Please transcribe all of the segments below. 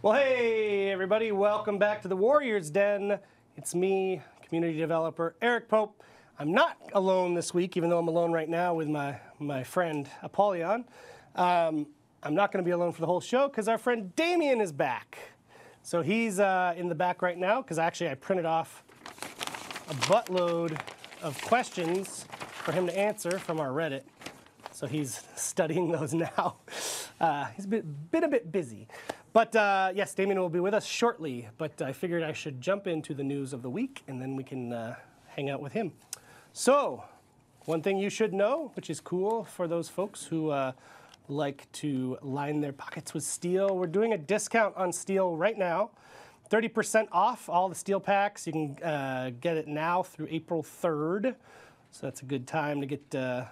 Well, hey, everybody. Welcome back to the Warriors Den. It's me, community developer Eric Pope. I'm not alone this week, even though I'm alone right now with my friend Apollyon. I'm not going to be alone for the whole show because our friend Damien is back. So he's in the back right now because actually I printed off a buttload of questions for him to answer from our Reddit. So he's studying those now. He's been a bit busy. But yes, Damien will be with us shortly. But I figured I should jump into the news of the week, and then we can hang out with him. So one thing you should know, which is cool for those folks who like to line their pockets with steel, we're doing a discount on steel right now. 30% off all the steel packs. You can get it now through April 3rd. So that's a good time to get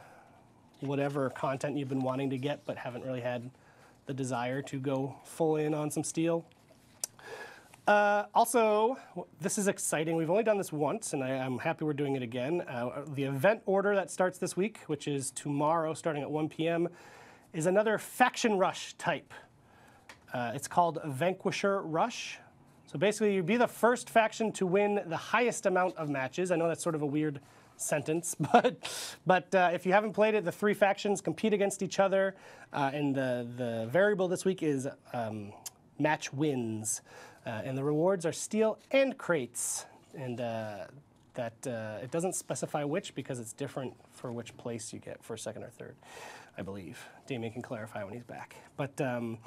whatever content you've been wanting to get but haven't really had the desire to go full in on some steel. Also, this is exciting. We've only done this once, and I'm happy we're doing it again. The event order that starts this week, which is tomorrow starting at 1 p.m., is another Faction Rush type. It's called Vanquisher Rush. So basically, you'd be the first faction to win the highest amount of matches. I know that's sort of a weird sentence, but if you haven't played it, the three factions compete against each other, and the variable this week is match wins, and the rewards are steel and crates, and it doesn't specify which because it's different for which place you get, for second or third, I believe. Damien can clarify when he's back. But the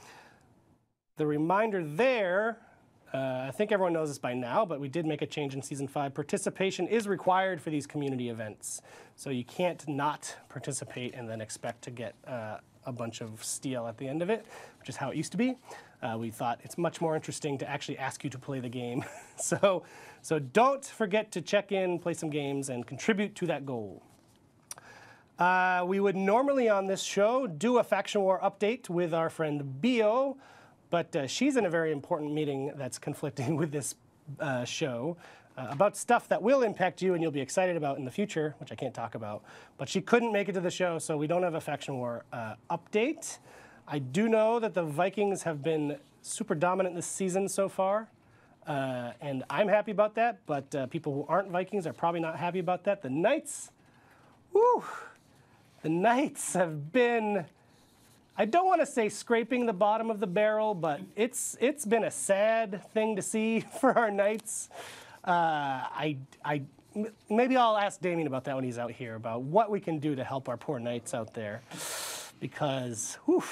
reminder there, I think everyone knows this by now, but we did make a change in Season 5. Participation is required for these community events. So you can't not participate and then expect to get a bunch of steel at the end of it, which is how it used to be. We thought it's much more interesting to actually ask you to play the game. So don't forget to check in, play some games, and contribute to that goal. We would normally on this show do a Faction War update with our friend Bio, but she's in a very important meeting that's conflicting with this show about stuff that will impact you and you'll be excited about in the future, which I can't talk about. But she couldn't make it to the show, so we don't have a Faction War update. I do know that the Vikings have been super dominant this season so far, and I'm happy about that, but people who aren't Vikings are probably not happy about that. The Knights, whew, the Knights have been, I don't want to say scraping the bottom of the barrel, but it's been a sad thing to see for our Knights. Maybe I'll ask Damien about that when he's out here, about what we can do to help our poor Knights out there, because, whew,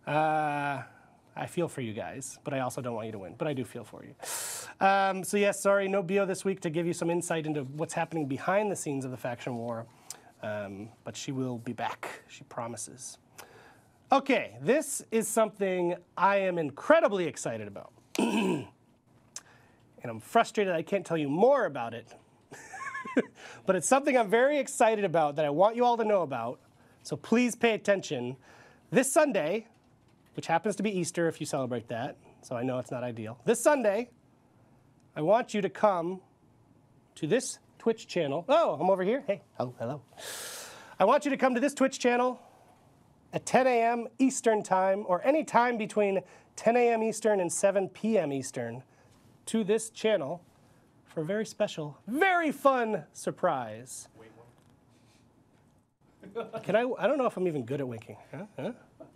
I feel for you guys, but I also don't want you to win, but I do feel for you. So yes, sorry, no Bio this week to give you some insight into what's happening behind the scenes of the Faction War, but she will be back, she promises. Okay, this is something I am incredibly excited about. And I'm frustrated I can't tell you more about it. But it's something I'm very excited about that I want you all to know about. So please pay attention. This Sunday, which happens to be Easter if you celebrate that, so I know it's not ideal. This Sunday, I want you to come to this Twitch channel. Oh, I'm over here. Hey, oh, hello. I want you to come to this Twitch channel at 10 a.m. Eastern time, or any time between 10 a.m. Eastern and 7 p.m. Eastern, to this channel for a very special, very fun surprise. Can I don't know if I'm even good at winking. Huh?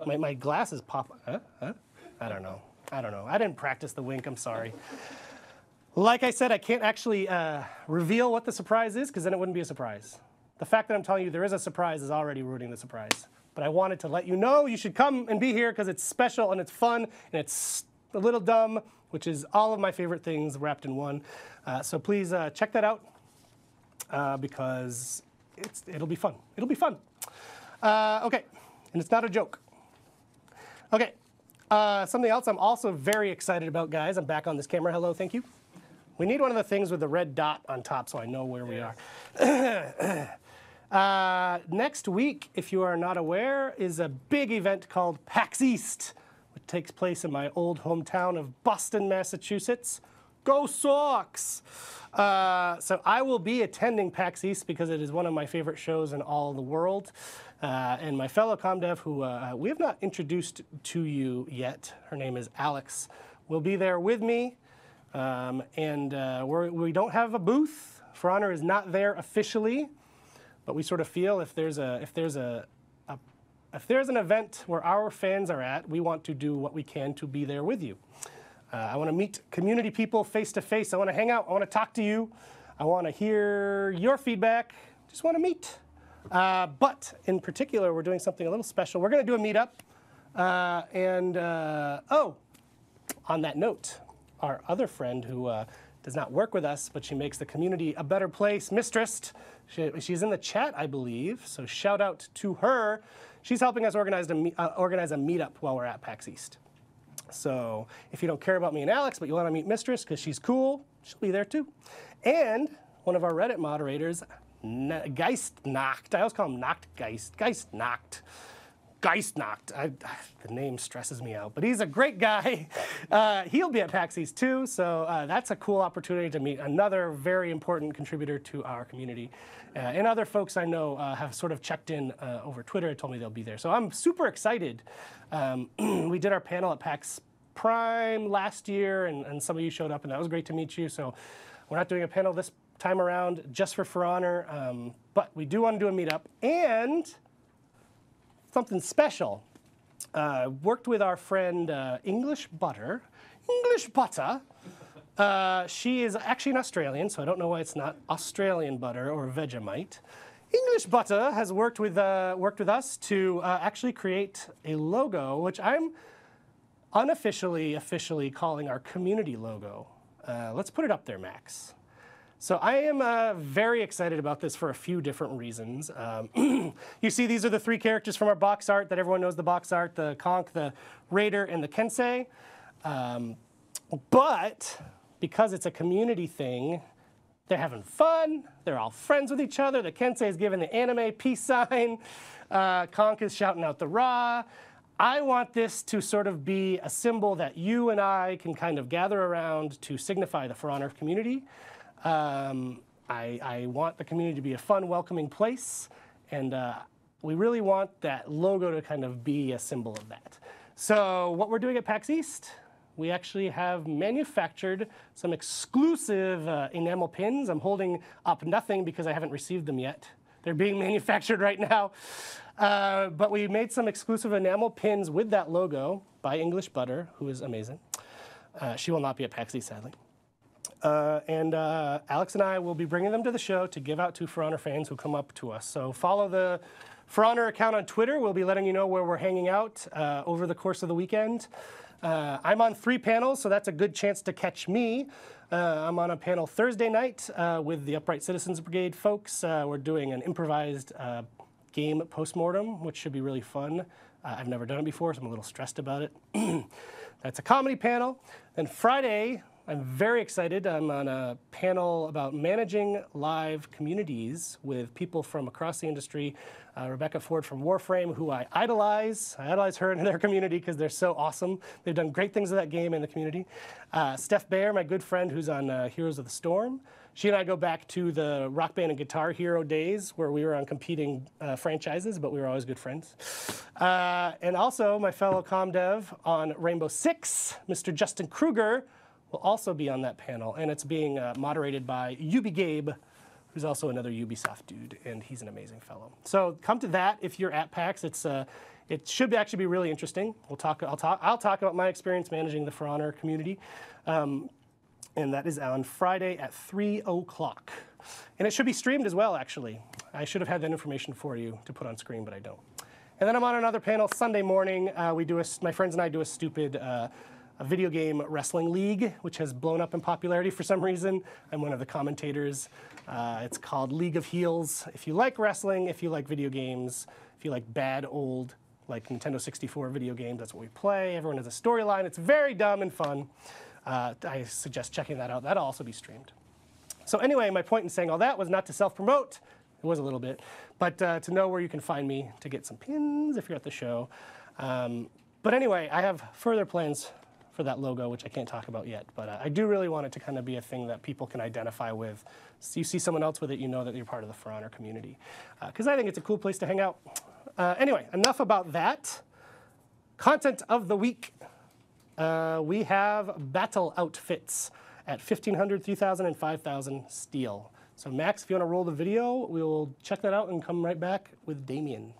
My glasses pop. I don't know. I didn't practice the wink. I'm sorry. Like I said, I can't actually reveal what the surprise is because then it wouldn't be a surprise. The fact that I'm telling you there is a surprise is already ruining the surprise. But I wanted to let you know you should come and be here because it's special and it's fun and it's a little dumb, which is all of my favorite things wrapped in one. So please check that out because it'll be fun. It'll be fun. Okay, and it's not a joke. Okay, something else I'm also very excited about, guys. I'm back on this camera. Hello, thank you. We need one of the things with the red dot on top so I know where we are. Next week, if you are not aware, is a big event called PAX East, which takes place in my old hometown of Boston, Massachusetts. Go Sox! So I will be attending PAX East because it is one of my favorite shows in all the world. And my fellow comdev, who we have not introduced to you yet, her name is Alex, will be there with me. We don't have a booth. For Honor is not there officially, but we sort of feel if there's an event where our fans are at, we want to do what we can to be there with you. I want to meet community people face to face. I want to hang out. I want to talk to you. I want to hear your feedback. Just want to meet. But in particular, we're doing something a little special. We're going to do a meetup. On that note, our other friend who does not work with us, but she makes the community a better place, Mistress. She's in the chat, I believe, so shout out to her. She's helping us organize a meetup while we're at PAX East. So if you don't care about me and Alex, but you want to meet Mistress because she's cool, she'll be there too. And one of our Reddit moderators, Geistnacht, I always call him Nachtgeist, Geistnacht. The name stresses me out, but he's a great guy. He'll be at PAX East too, so that's a cool opportunity to meet another very important contributor to our community. And other folks I know have sort of checked in over Twitter and told me they'll be there. So I'm super excited. We did our panel at PAX Prime last year, and some of you showed up, and that was great to meet you. So we're not doing a panel this time around just for Honor, but we do want to do a meetup. And something special. Worked with our friend English Butter. She is actually an Australian, so I don't know why it's not Australian butter or Vegemite. English Butter has worked with us to actually create a logo, which I'm officially calling our community logo. Let's put it up there, Max. So I am very excited about this for a few different reasons. You see, these are the three characters from our box art that everyone knows the box art, the Conk, the Raider, and the Kensei. But because it's a community thing, they're having fun. They're all friends with each other. The Kensei is giving the anime peace sign. Conk is shouting out the Ra. I want this to sort of be a symbol that you and I can kind of gather around to signify the For Honor community. I want the community to be a fun, welcoming place, and we really want that logo to kind of be a symbol of that. So what we're doing at PAX East, we actually have manufactured some exclusive enamel pins. I'm holding up nothing because I haven't received them yet. They're being manufactured right now. But we made some exclusive enamel pins with that logo by English Butter, who is amazing. She will not be at PAX East, sadly. Alex and I will be bringing them to the show to give out to For Honor fans who come up to us. So follow the For Honor account on Twitter. We'll be letting you know where we're hanging out over the course of the weekend. I'm on 3 panels, so that's a good chance to catch me. I'm on a panel Thursday night with the Upright Citizens Brigade folks. We're doing an improvised game postmortem, which should be really fun. I've never done it before, so I'm a little stressed about it. That's a comedy panel. Then Friday, I'm very excited. I'm on a panel about managing live communities with people from across the industry. Rebecca Ford from Warframe, who I idolize. I idolize her and their community because they're so awesome. They've done great things with that game and the community. Steph Baer, my good friend who's on Heroes of the Storm. She and I go back to the Rock Band and Guitar Hero days where we were on competing franchises, but we were always good friends. And also my fellow comdev on Rainbow Six, Mr. Justin Kruger, will also be on that panel, and it's being moderated by Ubi Gabe, who's also another Ubisoft dude, and he's an amazing fellow. So come to that if you're at PAX. It should actually be really interesting. I'll talk about my experience managing the For Honor community, and that is on Friday at 3 o'clock. And it should be streamed as well, actually. I should have had that information for you to put on screen, but I don't. And then I'm on another panel Sunday morning. My friends and I do a stupid a video game wrestling league, which has blown up in popularity for some reason. I'm one of the commentators. It's called League of Heels. If you like wrestling, if you like video games, if you like bad old like Nintendo 64 video games, that's what we play. Everyone has a storyline. It's very dumb and fun. I suggest checking that out. That'll also be streamed. So anyway, my point in saying all that was not to self-promote. It was a little bit. But to know where you can find me to get some pins if you're at the show. But anyway, I have further plans for that logo, which I can't talk about yet. But I do really want it to kind of be a thing that people can identify with. So you see someone else with it, you know that you're part of the For Honor community. Because I think it's a cool place to hang out. Anyway, enough about that. Content of the week. We have battle outfits at 1,500, 3,000, and 5,000 steel. So Max, if you want to roll the video, we'll check that out and come right back with Damien.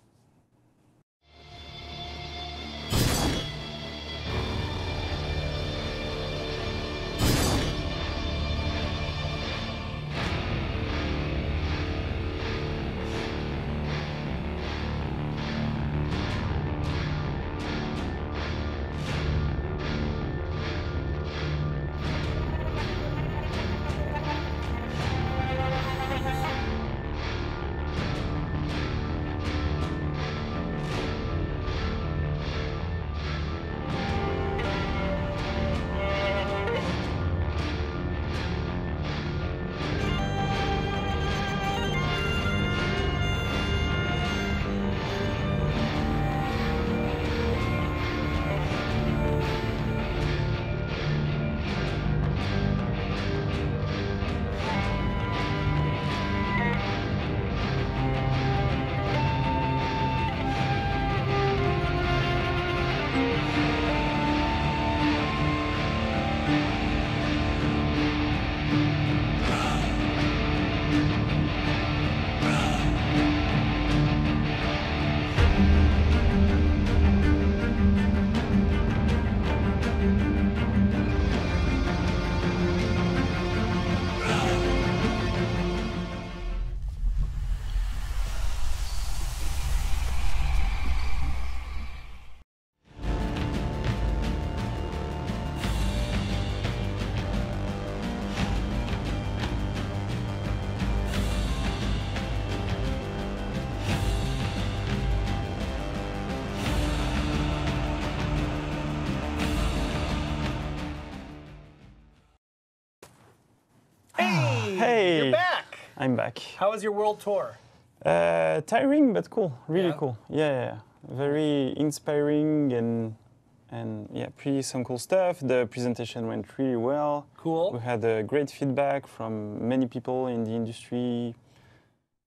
Hey! You're back! I'm back. How was your world tour? Tiring, but cool. Really Yeah? cool. Yeah. Very inspiring and yeah, pretty some cool stuff. The presentation went really well. Cool. We had great feedback from many people in the industry.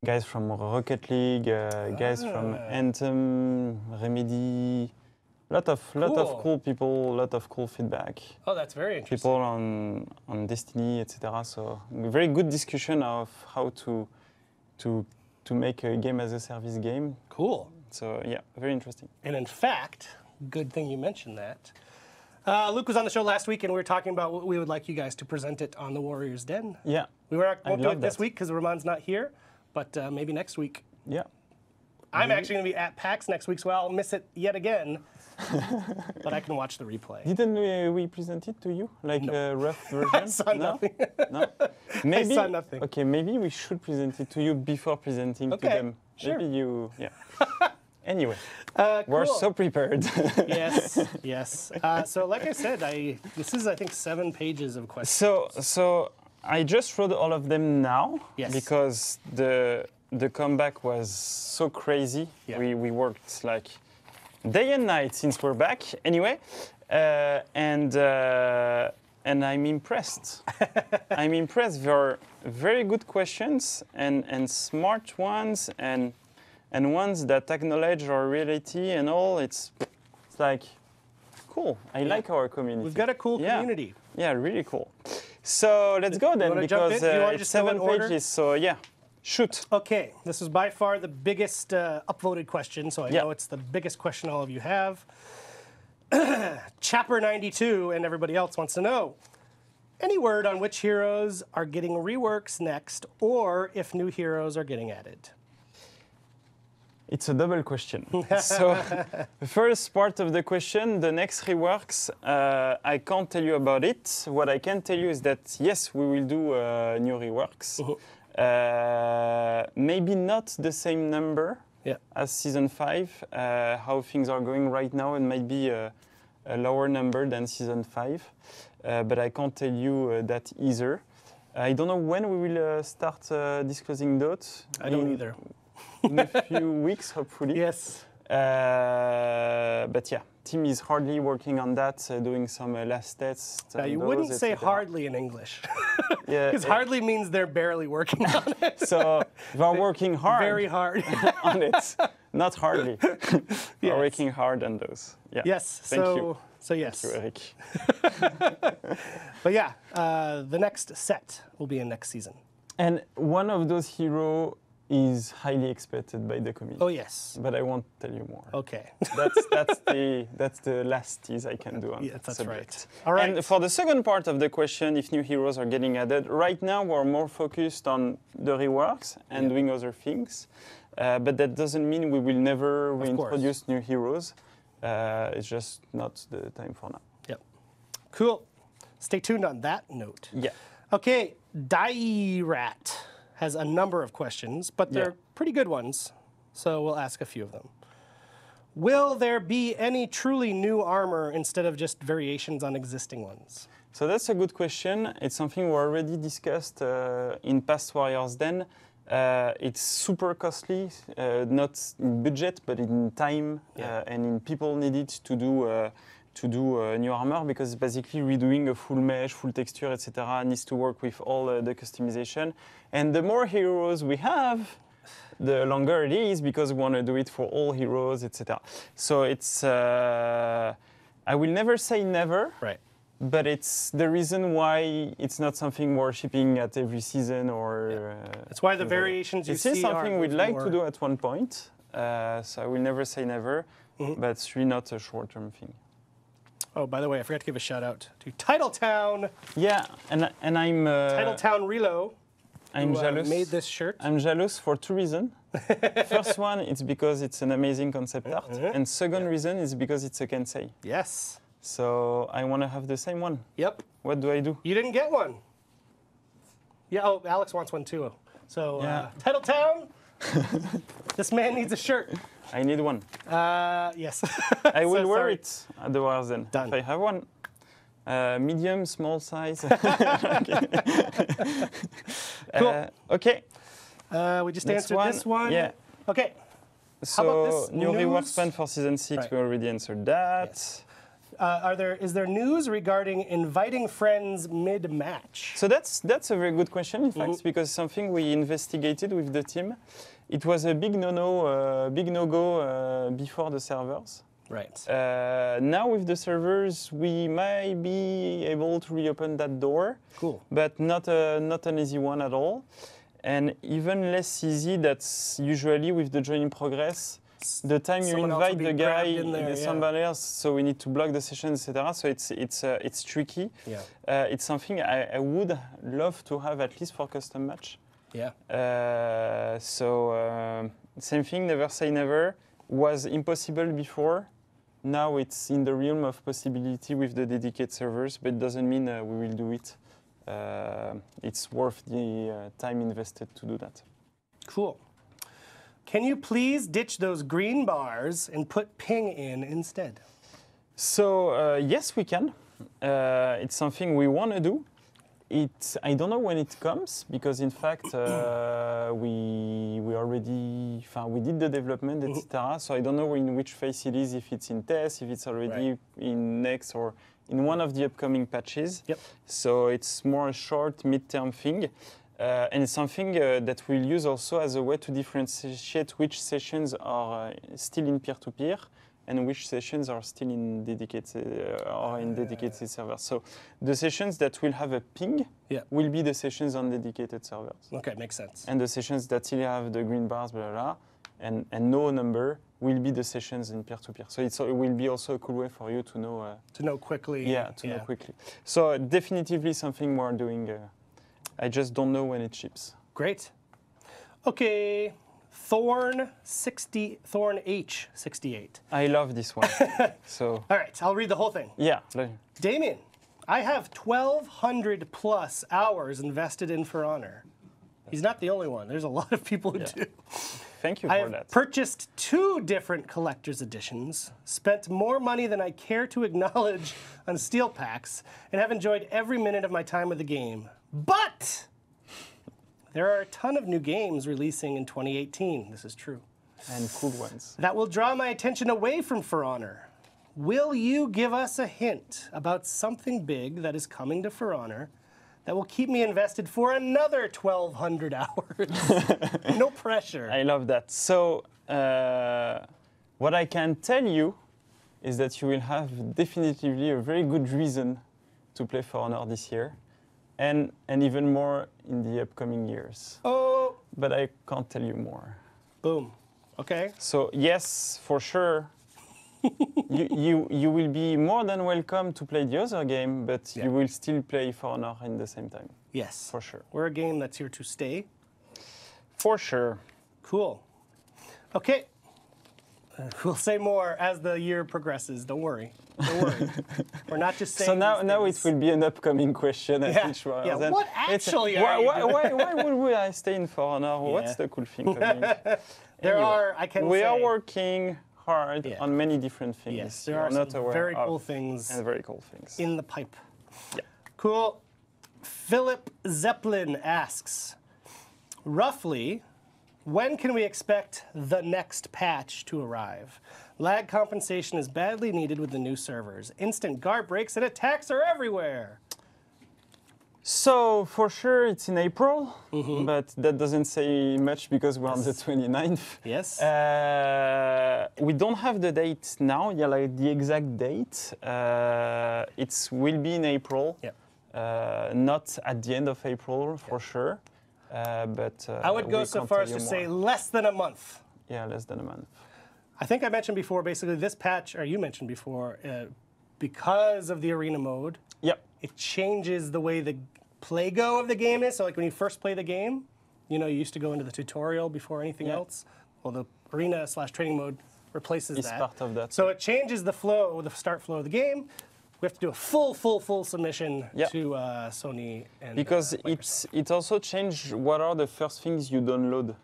Guys from Rocket League, guys from Anthem, Remedy. Lot of cool people, lot of cool feedback. Oh, that's very interesting. People on Destiny, etc. So very good discussion of how to make a game as a service game. Cool. So yeah, very interesting. And in fact, good thing you mentioned that. Luke was on the show last week, and we were talking about what we would like you guys to present it on the Warrior's Den. Yeah. We won't do it this that. week because Ramon's not here, but maybe next week. Yeah. I'm actually going to be at PAX next week, so I'll miss it yet again. But I can watch the replay. Didn't we present it to you, like a rough version? I saw nothing. No. Maybe, I saw nothing. Okay, maybe we should present it to you before presenting to them. Sure. Maybe you. Yeah. Anyway, Cool. we're so prepared. Yes. So, like I said, this is I think 7 pages of questions. So I just wrote all of them now because the comeback was so crazy. Yeah. We worked like day and night since we're back. Anyway, and I'm impressed. I'm impressed. There are very good questions and smart ones and ones that acknowledge our reality and all. It's like cool. I like our community. We've got a cool community. Yeah, really cool. So let's go then because it's 7 pages. So yeah. Shoot. Okay, this is by far the biggest upvoted question, so I know it's the biggest question all of you have. Chapter 92 and everybody else wants to know, any word on which heroes are getting reworks next, or if new heroes are getting added? It's a double question. So the first part of the question, the next reworks, I can't tell you about it. What I can tell you is that yes, we will do new reworks. Maybe not the same number as Season 5. How things are going right now, it might be a lower number than Season 5. But I can't tell you that either. I don't know when we will start disclosing those. I don't either. In a few weeks, hopefully. Yes. But yeah, team is hardly working on that, doing some last tests. You wouldn't say hardly in English. Because hardly means they're barely working on it. So they're working hard. Very hard. On it. Not hardly. Yes. We're working hard on those. Yeah. Yes. Thank you. So yes. Thank you, Eric. But yeah, the next set will be in next season. And one of those heroes is highly expected by the community. Oh yes. But I won't tell you more. Okay. That's the last tease I can do on that that's subject. right. All right. And for the second part of the question, if new heroes are getting added, right now we're more focused on the reworks and doing other things. But that doesn't mean we will never reintroduce new heroes. It's just not the time for now. Yep. Cool. Stay tuned on that note. Yeah. Okay, Dairat has a number of questions, but they're pretty good ones, so we'll ask a few of them. Will there be any truly new armor instead of just variations on existing ones? So that's a good question. It's something we already discussed in past Warriors Den. It's super costly, not in budget, but in time and in people needed to do new armor, because basically redoing a full mesh, full texture, etc. needs to work with all the customization. And the more heroes we have, the longer it is, because we want to do it for all heroes, etc. So it's, I will never say never. Right. But it's the reason why it's not something we're shipping at every season or... That's why the variations you see are... It's something we'd like to do at one point, so I will never say never, but it's really not a short-term thing. Oh, by the way, I forgot to give a shout-out to Titletown. Yeah, and I'm... Titletown Relo. I'm jealous. Made this shirt. I'm jealous for two reasons. First one, it's because it's an amazing concept art, and second reason is because it's a Kensei. Yes. So I want to have the same one. Yep. What do I do? You didn't get one. Yeah, oh, Alex wants one too. So, Titletown, this man needs a shirt. I need one. Yes. I will wear it at the Warriors Den. Done. If I have one. Medium, small size. Cool. Okay. We just answered this one. Yeah. Okay. So, how about this new news? rework plan for season 6, we already answered that. Yes. Is there news regarding inviting friends mid-match? So that's a very good question, in fact, because something we investigated with the team. It was a big no-go before the servers. Right. Now with the servers, we might be able to reopen that door. Cool. But not an easy one at all. And even less easy, that's usually with the joining progress. The time you invite the guy, there's somebody else, so we need to block the session, etc. So it's tricky. Yeah. It's something I would love to have at least for custom match. Yeah. Same thing, never say never. Was impossible before. Now it's in the realm of possibility with the dedicated servers, but it doesn't mean we will do it. It's worth the time invested to do that. Cool. Can you please ditch those green bars and put ping in instead? So yes, we can. It's something we want to do. I don't know when it comes, because in fact we did the development, etc. So I don't know in which phase it is, if it's in test, if it's already in next or in one of the upcoming patches. Yep. So it's more a short, mid-term thing. And it's something that we'll use also as a way to differentiate which sessions are still in peer-to-peer and which sessions are still in dedicated servers. So the sessions that will have a ping will be the sessions on dedicated servers. Okay, makes sense. And the sessions that still have the green bars, blah, blah, blah, and no number will be the sessions in peer-to-peer. So it will be also a cool way for you to know. To know quickly. Yeah, know quickly. So definitively something we're doing. I just don't know when it ships. Great. Okay. Thorn H68. I love this one. So. All right, I'll read the whole thing. Yeah. Damien, I have 1,200 plus hours invested in For Honor. He's not the only one. There's a lot of people who do. Thank you for that. I have purchased 2 different collector's editions, spent more money than I care to acknowledge on steel packs, and have enjoyed every minute of my time with the game. But there are a ton of new games releasing in 2018. This is true. And cool ones. That will draw my attention away from For Honor. Will you give us a hint about something big that is coming to For Honor that will keep me invested for another 1,200 hours? No pressure. I love that. So what I can tell you is that you will have definitively a very good reason to play For Honor this year, and even more in the upcoming years. Oh! But I can't tell you more. Boom. Okay. So yes, for sure, you will be more than welcome to play the other game, but you will still play For Honor in the same time. Yes. For sure. We're a game that's here to stay. For sure. Cool. Okay. We'll say more as the year progresses. Don't worry. Don't worry. We're not just saying. So now it will be an upcoming question at each one. Yeah. What actually why would I stay in For Honor? Yeah. What's the cool thing coming? We are working hard on many different things. Yes, there are some very cool things. And very cool things. In the pipe. Yeah. Cool. Philip Zeppelin asks, roughly, when can we expect the next patch to arrive? Lag compensation is badly needed with the new servers. Instant guard breaks and attacks are everywhere. So, for sure, it's in April, but that doesn't say much because we're on the 29th. Yes. We don't have the date now, like the exact date. It will be in April, not at the end of April, for sure. But I would go so far as to say less than a month. Yeah, less than a month. I think I mentioned before, basically, this patch, or you mentioned before, because of the arena mode, it changes the way the play-go of the game is. So like when you first play the game, you used to go into the tutorial before anything else. Well, the arena/training mode replaces that. It's part of that. So it changes the flow, the start flow of the game. We have to do a full submission to Sony and because it also changed what are the first things you download.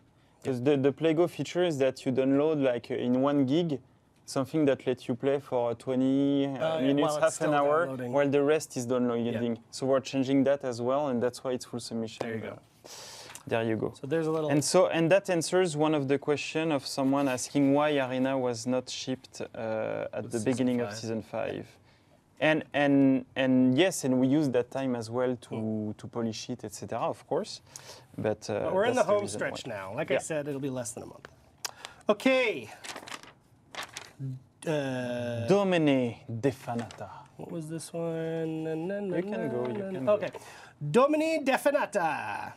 Because the play-go feature is that you download like in 1 gig something that lets you play for 20 minutes, half an hour, while the rest is downloading. So we're changing that as well, and that's why it's full submission. There you go. There you go. So there's a little. And that answers one of the questions of someone asking why Arena was not shipped at the beginning of Season 5. And yes, and we use that time as well to polish it, etc. Of course, but we're in the home stretch now. Like I said, it'll be less than a month. Okay. Domine Defanata. What was this one? You can go. Okay. Domine Defanata.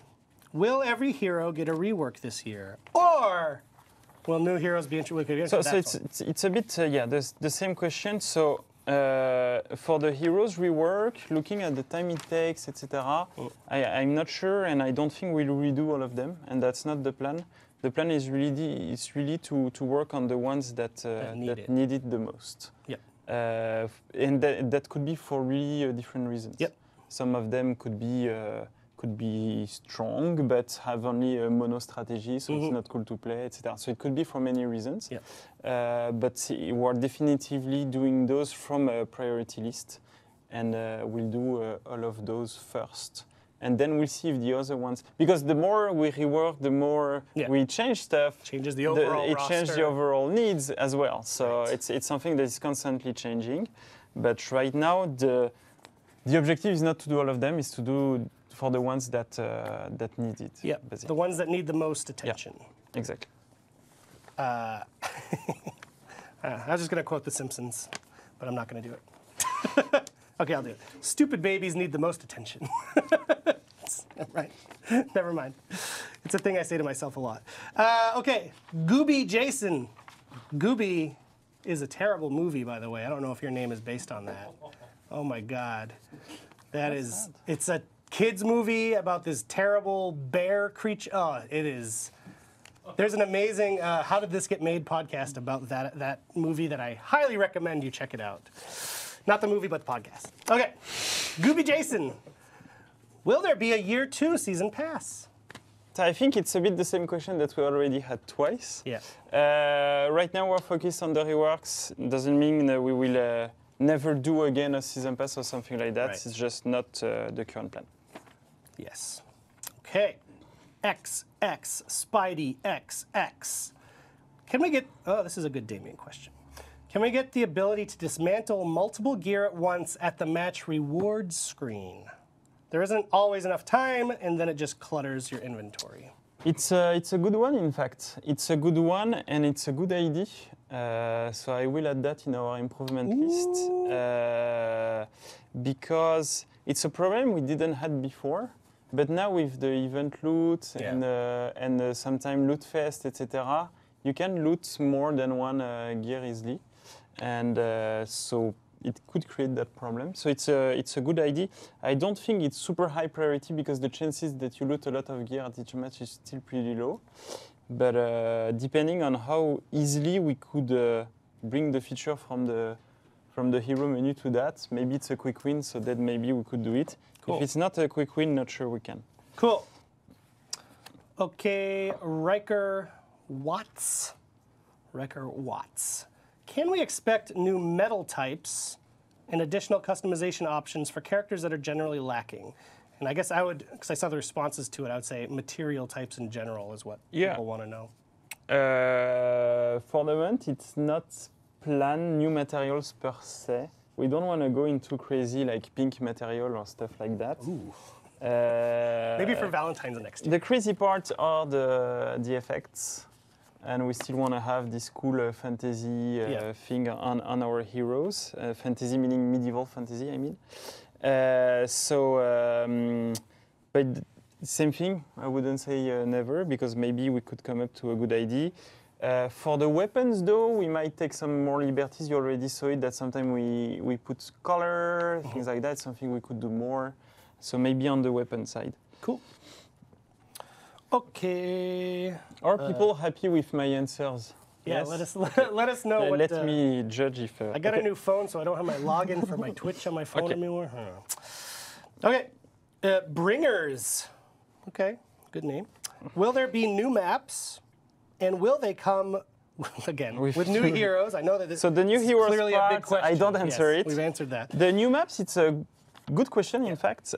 Will every hero get a rework this year, or will new heroes be introduced? So it's a bit the same question. So. For the heroes rework, looking at the time it takes, etc., I'm not sure, and I don't think we'll redo all of them, and that's not the plan. The plan is really to work on the ones that need it the most. Yeah. And that could be for really different reasons. Yep. Some of them could be strong, but have only a mono strategy, so it's not cool to play, etc. So it could be for many reasons. Yeah. But we're definitively doing those from a priority list, and we'll do all of those first. And then we'll see if the other ones, because the more we rework, the more we change stuff. Changes the overall roster. It changes the overall needs as well. So it's something that is constantly changing. But right now, the objective is not to do all of them, is to do for the ones that need it. Yeah, the ones that need the most attention. Yeah, exactly. I was just going to quote The Simpsons, but I'm not going to do it. Okay, I'll do it. Stupid babies need the most attention. Right. Never mind. It's a thing I say to myself a lot. Okay, Gooby Jason. Gooby is a terrible movie, by the way. I don't know if your name is based on that. Oh my God. It's a kids movie about this terrible bear creature. Oh, it is. There's an amazing How Did This Get Made podcast about that movie that I highly recommend you check it out. Not the movie, but the podcast. Okay, Gooby Jason. Will there be a year 2 season pass? I think it's a bit the same question that we already had twice. Yeah. Right now we're focused on the reworks. Doesn't mean that we will never do again a season pass or something like that. Right. It's just not the current plan. Yes. Okay. XX Spidey XX. Can we get? Oh, this is a good Damien question. Can we get the ability to dismantle multiple gear at once at the match rewards screen? There isn't always enough time, and then it just clutters your inventory. It's a good one, in fact. It's a good one, and it's a good idea. So I will add that in our improvement list because it's a problem we didn't have before. But now with the event loot and sometimes loot fest, etc., you can loot more than one gear easily, and so it could create that problem. So it's a good idea. I don't think it's super high priority because the chances that you loot a lot of gear at each match is still pretty low. But depending on how easily we could bring the feature from the hero menu to that, maybe it's a quick win, so that maybe we could do it. Cool. If it's not a quick win, not sure we can. Cool. Okay, Riker Watts. Can we expect new metal types and additional customization options for characters that are generally lacking? And I guess I would, because I saw the responses to it, I would say material types in general is what people want to know. For the moment, it's not planned new materials per se. We don't want to go into crazy like pink material or stuff like that. Ooh. Maybe for Valentine's next year. The crazy parts are the effects. And we still want to have this cool fantasy thing on our heroes. Fantasy meaning medieval fantasy, I mean. But same thing, I wouldn't say never, because maybe we could come up to a good idea. For the weapons, though, we might take some more liberties. You already saw it, that sometimes we put color, things like that, something we could do more. So maybe on the weapon side. Cool. Okay. Are people happy with my answers? Yeah, yes? let us know. Let me judge if... I got a new phone, so I don't have my login for my Twitch on my phone anymore. Okay. Bringers. Okay, good name. Will there be new maps? And will they come, again, with new heroes? I know that this so the new heroes clearly part, a big question. I don't answer it. We've answered that. The new maps, it's a good question, in fact.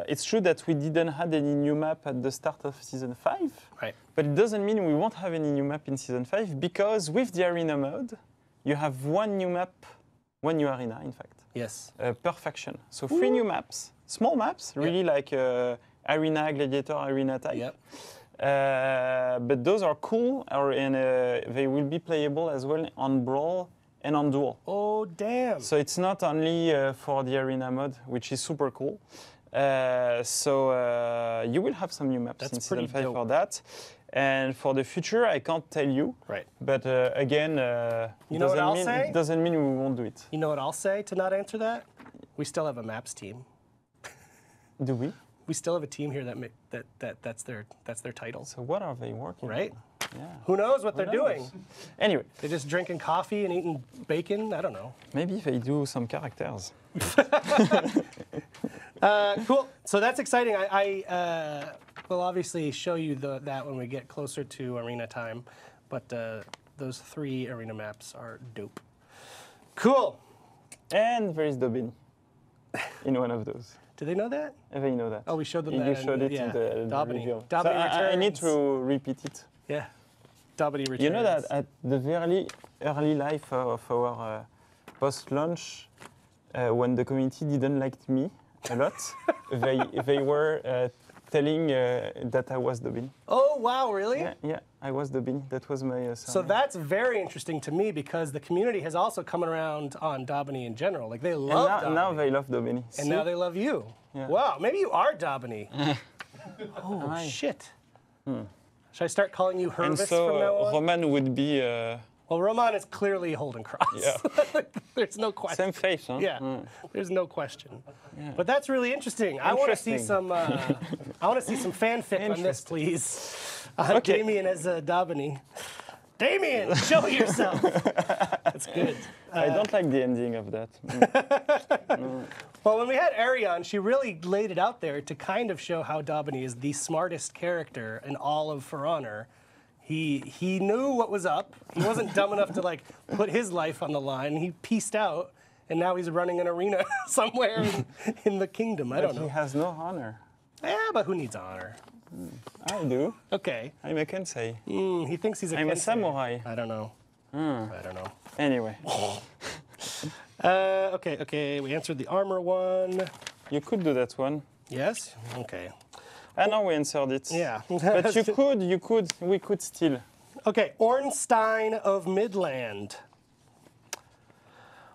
It's true that we didn't have any new map at the start of Season 5. Right. But it doesn't mean we won't have any new map in Season 5, because with the arena mode, you have one new map, one new arena, in fact. Yes. Per faction. So 3 new maps. Small maps, really like arena, gladiator, arena type. Yep. But those are cool, and they will be playable as well on Brawl and on Duel. Oh, damn. So it's not only for the arena mode, which is super cool. So you will have some new maps in Season 5 for that. And for the future, I can't tell you. Right. But again, you know what I'll say? It doesn't mean we won't do it. You know what I'll say to not answer that? We still have a maps team. Do we? We still have a team here that's their title. So what are they working on? Right? Yeah. Who knows what they're doing? Anyway. They're just drinking coffee and eating bacon? I don't know. Maybe they do some characters. Cool. So that's exciting. I will obviously show you that when we get closer to arena time. But those 3 arena maps are dope. Cool. And there is Dobin in one of those. Do they know that? They know that. Oh, we showed them that. You showed it in the reveal. So I need to repeat it. Yeah. Dobby returns. You know that at the very early life of our post-launch, when the community didn't like me a lot, they were telling that I was Dobin. Oh, wow, really? Yeah, I was Dobin. That was my So that's very interesting to me because the community has also come around on Dobini in general. Like, they love Dobini. Now they love Dobini. And now they love you. Yeah. Wow, maybe you are Dobini. Oh, shit. Should I start calling you Hervis from now on? Roman would be... Well, Roman is clearly Holden Cross. Yeah. There's no question. Same face, huh? Yeah, there's no question. Yeah. But that's really interesting. I want to see some. I want to see some fanfic on this, please. Okay. Damien as Dobini. Damien, show yourself. That's good. I don't like the ending of that. Well, when we had Arion, she really laid it out there to kind of show how Dobini is the smartest character in all of For Honor. He knew what was up. He wasn't dumb enough to like put his life on the line. He pieced out, and now he's running an arena somewhere in the kingdom. I don't know. He has no honor. Yeah, but who needs honor? I do. Okay. I'm a Kensei. He thinks he's a I'm Kensei. a samurai. I don't know. I don't know. Anyway. Okay. We answered the armor one. You could do that one. Yes? Okay. I know we answered it. Yeah. But we could still. Okay, Ornstein of Midland.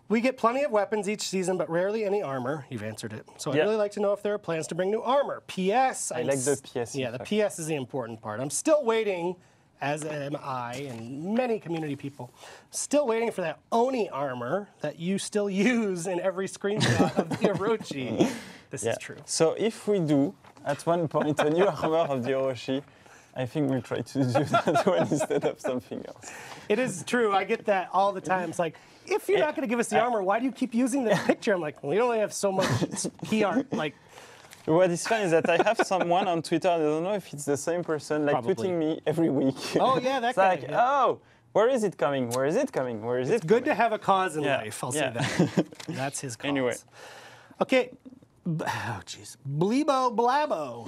We get plenty of weapons each season, but rarely any armor. You've answered it. So I'd really like to know if there are plans to bring new armor. P.S. I like the PS. Yeah, the PS is the important part. I'm still waiting, as am I and many community people, still waiting for that Oni armor that you still use in every screenshot of the Orochi. This is true. So if we do, at one point, a new armor of the Orochi, I think we'll try to do that one instead of something else. It is true. I get that all the time. It's like, if you're not going to give us the armor, why do you keep using the picture? I'm like, we only have so much PR. Like, what is fun is that I have someone on Twitter, I don't know if it's the same person, like tweeting me every week. Oh, yeah, that it's guy. Like, oh, where is it coming? Where is it coming? Where is it? It's good to have a cause in life, I'll say that. That's his cause. Anyway. Okay. Oh, jeez. Bleebo Blabo.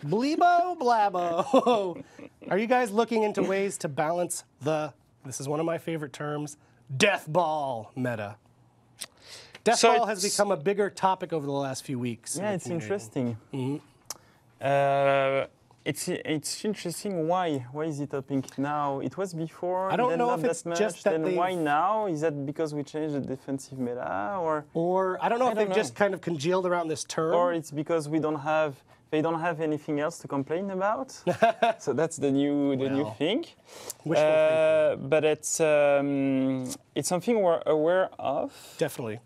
Bleebo Blabo. Are you guys looking into ways to balance this is one of my favorite terms, death ball meta? Death ball has become a bigger topic over the last few weeks. Yeah, it's interesting. It's interesting. Why? Why is it a pink now? It was before. I don't know not if it's that much. just that then why now? Is that because we changed the defensive meta, or I don't know if they've just kind of congealed around this term, or it's because they don't have anything else to complain about. So that's the new thing. But it's something we're aware of. Definitely.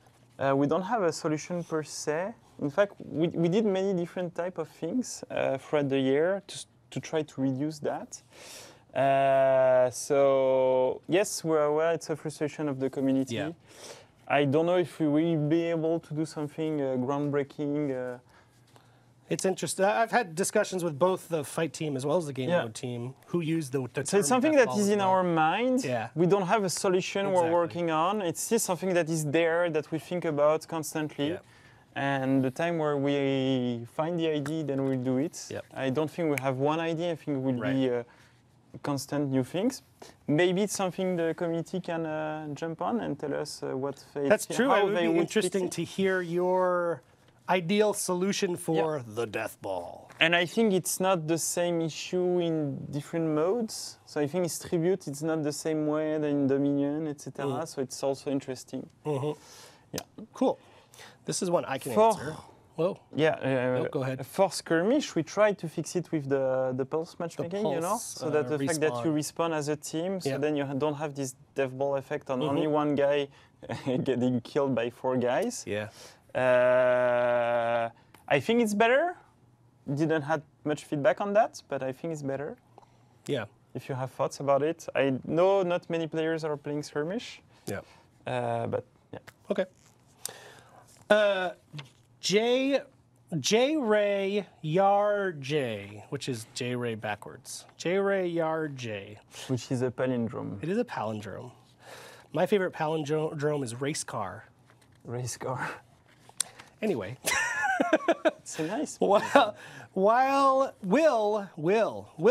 We don't have a solution per se. In fact, we did many different type of things throughout the year to try to reduce that. So yes, we're aware it's a frustration of the community. Yeah. I don't know if we will be able to do something groundbreaking. It's interesting. I've had discussions with both the fight team as well as the game mode team who use the term. So it's something that is in our mind. Yeah. We don't have a solution we're working on. It's still something that is there that we think about constantly. Yeah. And the time where we find the idea, then we'll do it. Yep. I don't think we have one idea. I think it will be constant new things. Maybe it's something the community can jump on and tell us what they That's true. how It would they be would interesting fix it. to hear your ideal solution for the death ball. And I think it's not the same issue in different modes. So I think it's tribute, it's not the same way than in Dominion, etc. So it's also interesting. Yeah. Cool. This is one I can answer. Whoa. Yeah, go ahead. For skirmish, we tried to fix it with the pulse matchmaking, so that the fact that you respawn as a team, so then you don't have this death ball effect on only one guy getting killed by 4 guys. Yeah. I think it's better. Didn't have much feedback on that, but I think it's better. Yeah. If you have thoughts about it, I know not many players are playing skirmish. Yeah. But yeah. Okay. J-Ray Yar J, which is J-Ray backwards. J-Ray Yar J. Which is a palindrome. It is a palindrome. My favorite palindrome is race car. Race car. Anyway. It's a nice Will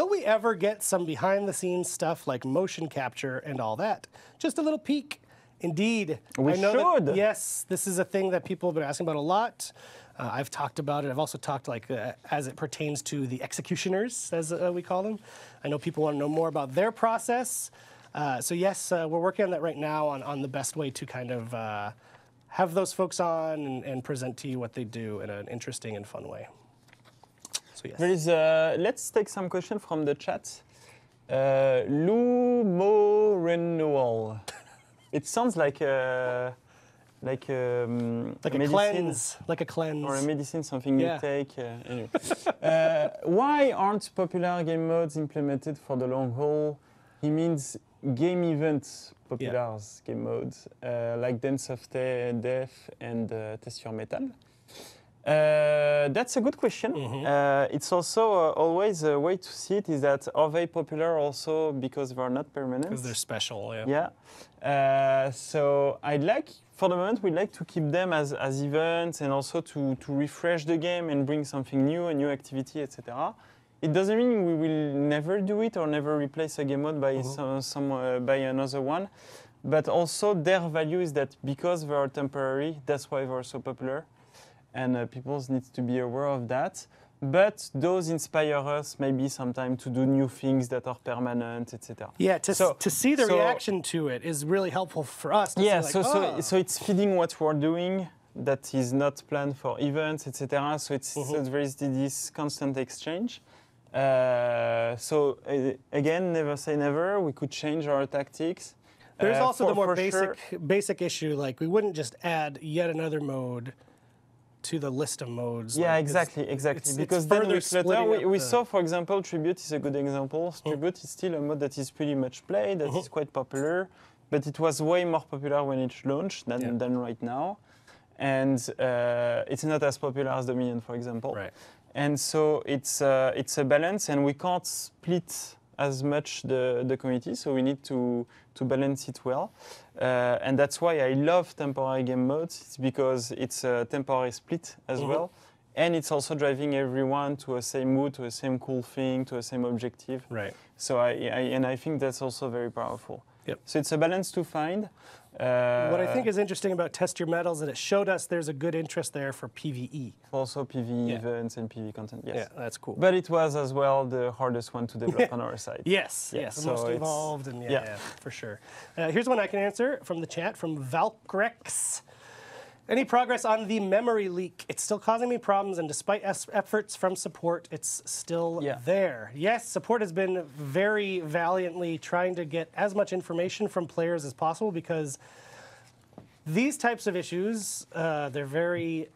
we ever get some behind-the-scenes stuff like motion capture and all that? Just a little peek. Indeed. We should. That, yes, this is a thing that people have been asking about a lot. I've talked about it. I've also talked as it pertains to the executioners, as we call them. I know people want to know more about their process. So yes, we're working on that right now on the best way to kind of have those folks on and present to you what they do in an interesting and fun way. So yes. There is, let's take some question from the chat. Lumo Renewal. It sounds like a cleanse, like a cleanse, or a medicine, something you take. Anyway. Why aren't popular game modes implemented for the long haul? He means game events popular game modes, like Dance of Death and Test Your Metal. That's a good question. It's also always a way to see it is that are they popular also because they're not permanent? Because they're special, so for the moment, we'd like to keep them as events and also to refresh the game and bring something new, a new activity, etc. It doesn't mean we will never do it or never replace a game mode by by another one. But also their value is that because they are temporary, that's why they're so popular. And people need to be aware of that. but those inspire us maybe sometimes to do new things that are permanent, etc. Yeah, to see the reaction to it is really helpful for us. To Yeah, see like, so it's feeding what we're doing that is not planned for events, etc. So so there is this constant exchange. Again, never say never. We could change our tactics. There's also the more basic issue, like we wouldn't just add yet another mode to the list of modes. Yeah, like exactly. Because it's then we clutter. We saw, for example, Tribute is a good example. Tribute is still a mode that is pretty much played, that is quite popular, but it was way more popular when it launched than right now. And it's not as popular as Dominion, for example. Right. And so it's a balance, and we can't split as much the community, so we need to balance it well. And that's why I love temporary game modes. It's because it's a temporary split as well. And it's also driving everyone to a same mood, to a same cool thing, to a same objective. Right. So I think that's also very powerful. Yep. So it's a balance to find. What I think is interesting about Test Your Metals is that it showed us there's a good interest there for PvE. Also PvE events and PvE content, yes. Yeah, that's cool. But it was as well the hardest one to develop on our side. Yes, the most involved, and for sure. Here's one I can answer from the chat, from Valkrex. Any progress on the memory leak? It's still causing me problems, and despite efforts from support, it's still there. Yes, support has been very valiantly trying to get as much information from players as possible, because these types of issues, they're very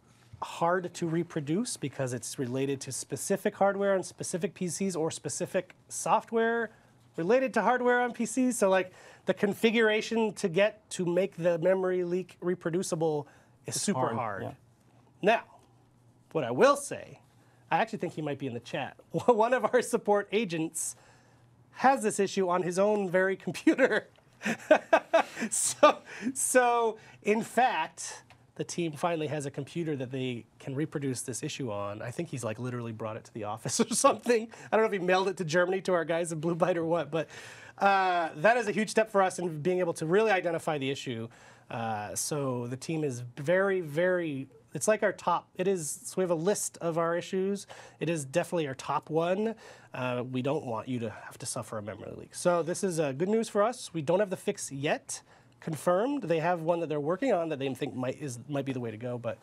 hard to reproduce because it's related to specific hardware on specific PCs or specific software related to hardware on PCs. So like the configuration to make the memory leak reproducible is super hard. Yeah. Now, what I will say, I actually think he might be in the chat. One of our support agents has this issue on his own very computer. So in fact, the team finally has a computer that they can reproduce this issue on. I think he's like literally brought it to the office or something. I don't know if he mailed it to Germany to our guys at Blue Byte or what, but that is a huge step for us in being able to really identify the issue. So the team is very, very, it's like our top, so we have a list of our issues. It is definitely our top one. We don't want you to have to suffer a memory leak. So this is good news for us. We don't have the fix yet confirmed. They have one that they're working on that they think might be the way to go, but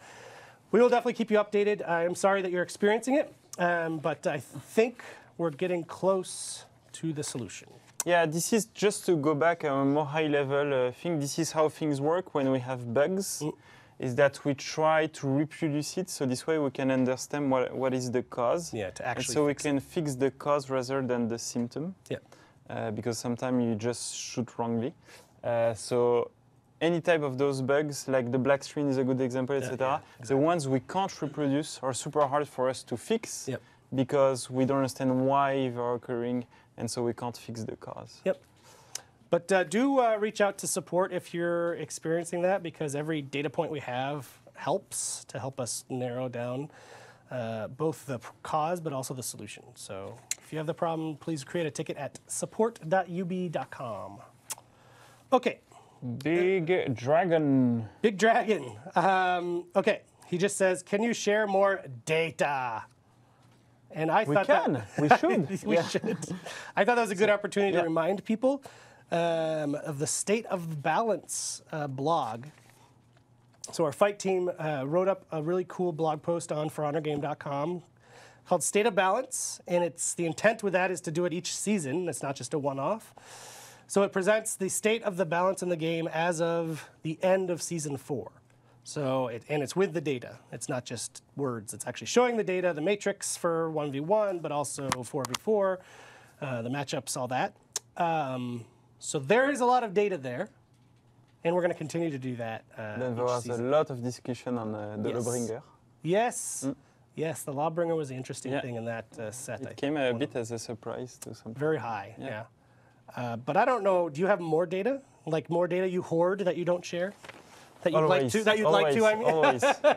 we will definitely keep you updated. I'm sorry that you're experiencing it, but I think we're getting close to the solution. Yeah, this is just to go back a more high-level thing. This is how things work when we have bugs, is that we try to reproduce it, so this way we can understand what is the cause. Yeah, to actually so we can fix the cause rather than the symptom. Yeah. Because sometimes you just shoot wrongly. So any type of those bugs, like the black screen is a good example, etc. Exactly. The ones we can't reproduce are super hard for us to fix because we don't understand why they're occurring. And so we can't fix the cause. Yep. But do reach out to support if you're experiencing that, because every data point we have helps to help us narrow down both the cause but also the solution. So if you have the problem, please create a ticket at support.ub.com. Okay. Big Dragon. Big Dragon. Okay. He just says, can you share more data? And I thought we should. we should. I thought that was a good opportunity to remind people of the State of Balance blog. So our fight team wrote up a really cool blog post on forhonorgame.com called State of Balance, and the intent with that is to do it each season. It's not just a one-off. So it presents the state of the balance in the game as of the end of Season 4. So, it's with the data. It's not just words. It's actually showing the data, the matrix for 1v1, but also 4v4, the matchups, all that. So there is a lot of data there, and we're going to continue to do that. Then there was a lot of discussion on the Lawbringer. Yes. Yes, the Lawbringer was the interesting thing in that set. It came a bit as a surprise to some people. Very high, yeah. But I don't know, do you have more data? Like more data you hoard that you don't share? That you'd like to, I mean?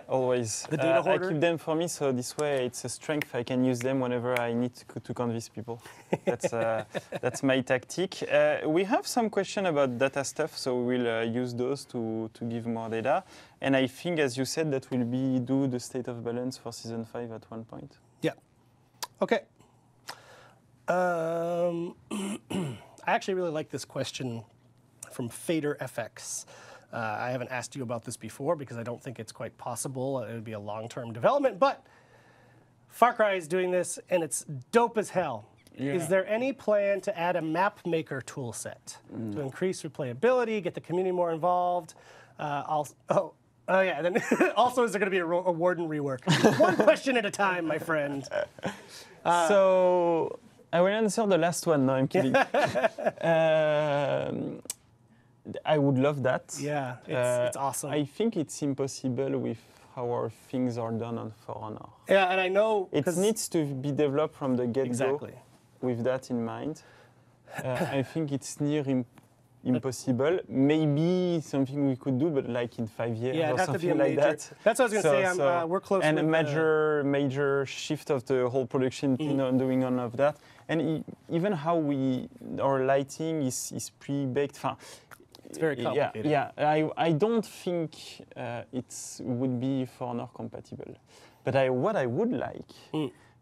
Always. The data hoarder? I keep them for me, so this way it's a strength. I can use them whenever I need to convince people. That's my tactic. We have some question about data stuff, so we'll use those to give more data. And I think, as you said, that will do the State of Balance for Season 5 at one point. Yeah. Okay. I actually really like this question from Fader FX. I haven't asked you about this before because I don't think it's quite possible. It would be a long-term development, but Far Cry is doing this, and it's dope as hell. Yeah. Is there any plan to add a map maker tool set to increase replayability, get the community more involved? Yeah. Then also, is there going to be a warden rework? One question at a time, my friend. So I will answer the last one. No, I'm kidding. I would love that. Yeah, it's awesome. I think it's impossible with how our things are done on For Honor. Yeah, and I know it needs to be developed from the get-go. Exactly. With that in mind. I think it's near impossible. Maybe something we could do, but like in 5 years or something like that. That's what I was going to say. We're close. And a major shift of the whole production team on doing all of that. And even how our lighting is pre-baked. It's very complicated. Yeah. I don't think it would be For Honor compatible. But what I would like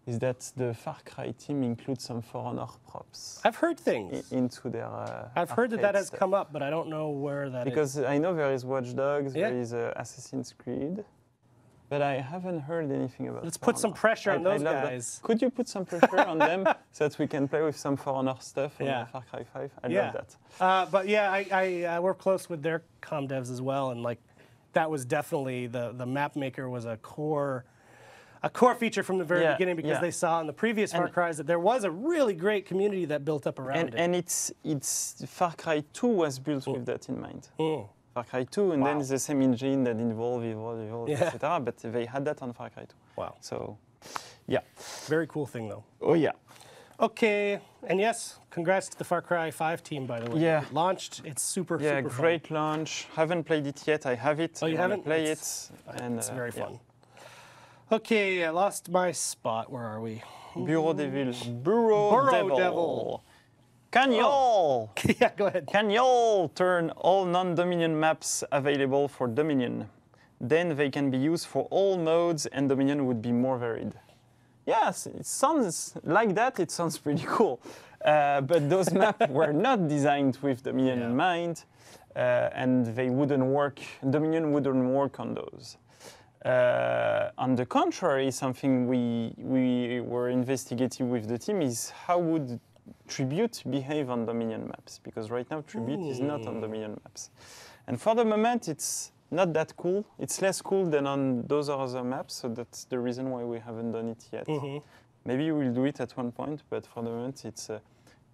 is that the Far Cry team includes some For Honor props. I've heard things into their. I've heard that has come up, but I don't know where that because is. I know there is Watch Dogs, there is Assassin's Creed, but I haven't heard anything about. Let's put some pressure on those guys. Could you put some pressure on them so that we can play with some For Honor stuff on Far Cry 5? I love that. But yeah, I work close with their comm devs as well, and like that was definitely the map maker was a core feature from the very beginning because they saw in the previous Far Cries that there was a really great community that built up around it. And it's Far Cry 2 was built with that in mind. Far Cry 2, and then it's the same engine that evolved, etc. But they had that on Far Cry 2. Wow. So, yeah. Very cool thing, though. Oh, yeah. Okay, and yes, congrats to the Far Cry 5 team, by the way. Yeah. It launched. It's super fun. Yeah, great fun. Launch. Haven't played it yet. I have it. Oh, you haven't? Play it. And it's very fun. Okay, I lost my spot. Where are we? Bureau Devil. Can y'all? Yeah, go ahead. Can y'all turn all non-Dominion maps available for Dominion? Then they can be used for all modes and Dominion would be more varied. Yes, it sounds like that. It sounds pretty cool. But those maps were not designed with Dominion in mind, and they wouldn't work. Dominion wouldn't work on those. On the contrary, something we were investigating with the team is how would Tribute behave on Dominion maps? Because right now Tribute is not on Dominion maps. And for the moment, it's not that cool. It's less cool than on those other maps, so that's the reason why we haven't done it yet. Maybe we'll do it at one point, but for the moment, it's...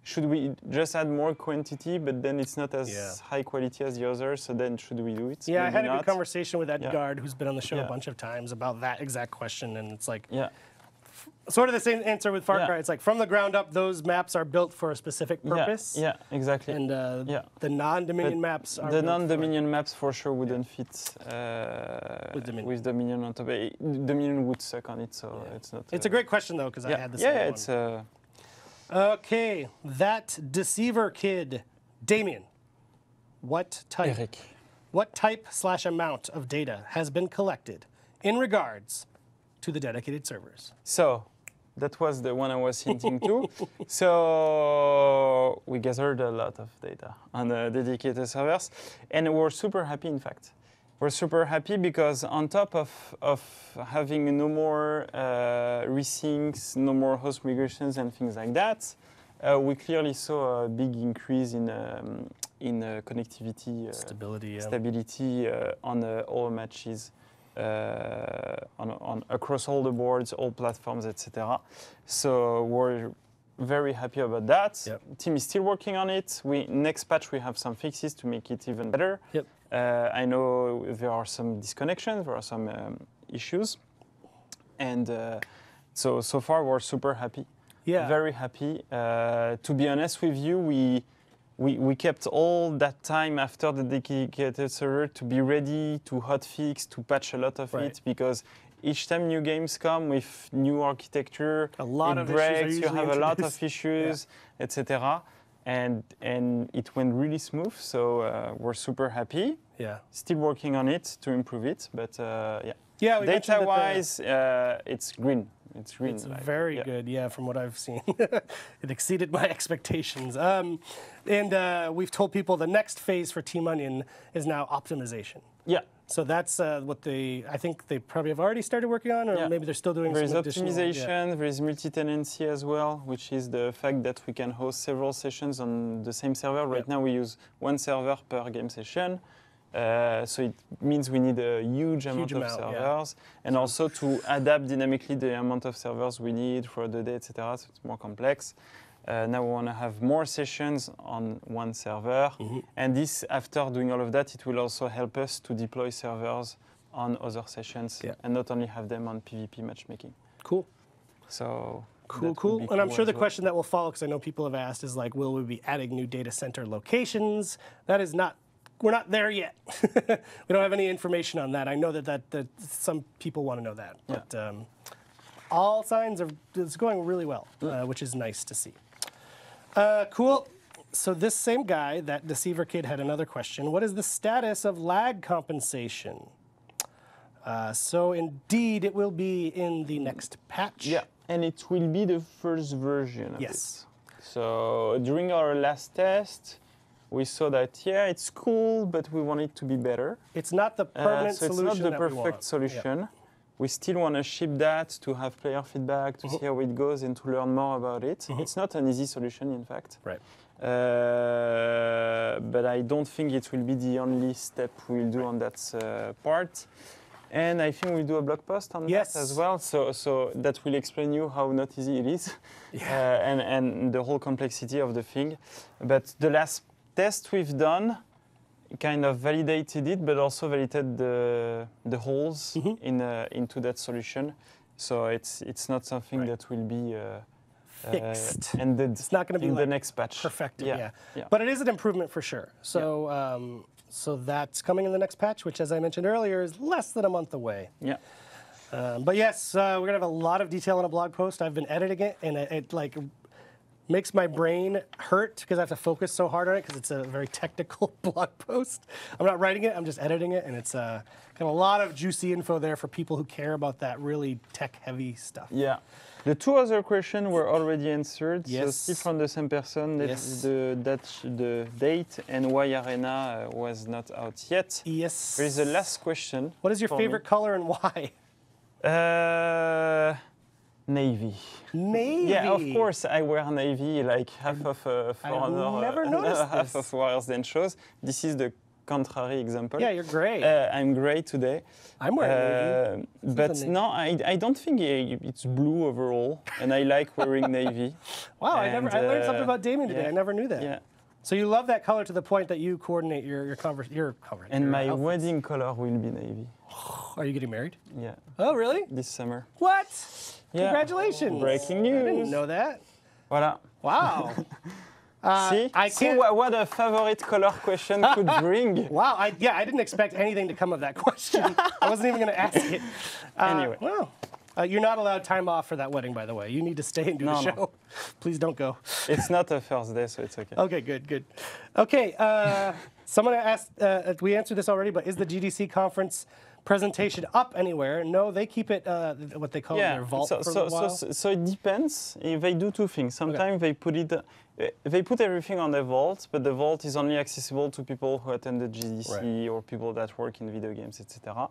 should we just add more quantity, but then it's not as high quality as the others, so then should we do it? Yeah, maybe I had a good conversation with Edgard, who's been on the show a bunch of times, about that exact question, and it's like... Sort of the same answer with Far Cry. It's like from the ground up, those maps are built for a specific purpose. Yeah, exactly. And the non-Dominion maps are the non-Dominion maps for sure wouldn't fit with Dominion on top. Dominion would suck on it, so it's not. It's a great question though, because I had the same one. Okay, that Deceiver Kid, Damien. What type? What type/amount of data has been collected in regards to the dedicated servers? So that was the one I was hinting to. So we gathered a lot of data on the dedicated servers, and we're super happy, in fact. We're super happy because on top of having no more resyncs, no more host migrations and things like that, we clearly saw a big increase in connectivity stability on all matches. Across all the boards, all platforms, etc. So we're very happy about that. Team is still working on it. Next patch we have some fixes to make it even better. I know there are some disconnections, there are some issues, and so far we're super happy. Very happy. To be honest with you, we kept all that time after the dedicated server to be ready to hotfix, to patch a lot of it, because each time new games come with new architecture, it breaks, you have a lot of issues, etc. And it went really smooth, so we're super happy. Still working on it to improve it, but Yeah, we mentioned that Data-wise, it's green. It's green. It's very good, yeah, from what I've seen. It exceeded my expectations. And we've told people the next phase for Team Onion is now optimization. Yeah. So that's what I think they probably have already started working on, or maybe they're still doing some additional. There is optimization, there is multi-tenancy as well, which is the fact that we can host several sessions on the same server. Right now we use one server per game session. So it means we need a huge amount of servers, and also to adapt dynamically the amount of servers we need for the day, etc. So it's more complex. Now we want to have more sessions on one server, and this, after doing all of that, it will also help us to deploy servers on other sessions and not only have them on PvP matchmaking. Cool. So cool. And I'm sure the question that will follow, because I know people have asked, is like, will we be adding new data center locations? That is not. We're not there yet. We don't have any information on that. I know that some people want to know that, but all signs are it's going really well, which is nice to see. Cool. So this same guy, that Deceiver Kid, had another question. What is the status of lag compensation? So indeed, it will be in the next patch. Yeah, and it will be the first version of it. So during our last test, we saw that, it's cool, but we want it to be better. It's not the permanent solution. It's not the perfect solution. Yeah. We still want to ship that to have player feedback, to see how it goes, and to learn more about it. It's not an easy solution, in fact. Right. But I don't think it will be the only step we'll do on that part. And I think we'll do a blog post on that as well. So that will explain you how not easy it is, and the whole complexity of the thing. But the last test we've done kind of validated it, but also validated the holes into that solution. So it's not something that will be fixed. Ended. It's not going to be in like the next patch. Perfected. Yeah. But it is an improvement for sure. So so that's coming in the next patch, which, as I mentioned earlier, is less than a month away. Yeah. But yes, we're gonna have a lot of detail in a blog post. I've been editing it, and it like makes my brain hurt because I have to focus so hard on it because it's a very technical blog post. I'm not writing it, I'm just editing it, and it's got a lot of juicy info there for people who care about that really tech-heavy stuff. Yeah. The two other questions were already answered. Yes. So still from the same person, the date and why Arena was not out yet. Yes. There is a last question. What is your favorite color and why? Navy. Navy? Yeah, of course I wear navy, like half of For Honor, half of Warriors Den shows. This is the contrary example. Yeah, you're great. I'm gray today. I'm wearing navy. But no, I don't think it's blue overall, and I like wearing navy. Wow, I learned something about Damien today. I never knew that. Yeah. So you love that color to the point that you coordinate your cover. And my wedding color will be navy. Are you getting married? Yeah. Oh, really? This summer. What? Yeah. Congratulations. Breaking news. I didn't know that. Voilà. Wow. See what a favorite color question could bring. Wow. I didn't expect anything to come of that question. I wasn't even going to ask it. Anyway. Well, you're not allowed time off for that wedding, by the way. You need to stay and do the show. No. Please don't go. It's not a first day, so it's okay. Okay, good. Okay, someone asked, we answered this already, but is the GDC conference presentation up anywhere? No, they keep it what they call their vault for a while. So it depends. They do two things. Sometimes they put everything on the vault, but the vault is only accessible to people who attended GDC or people that work in video games, etc.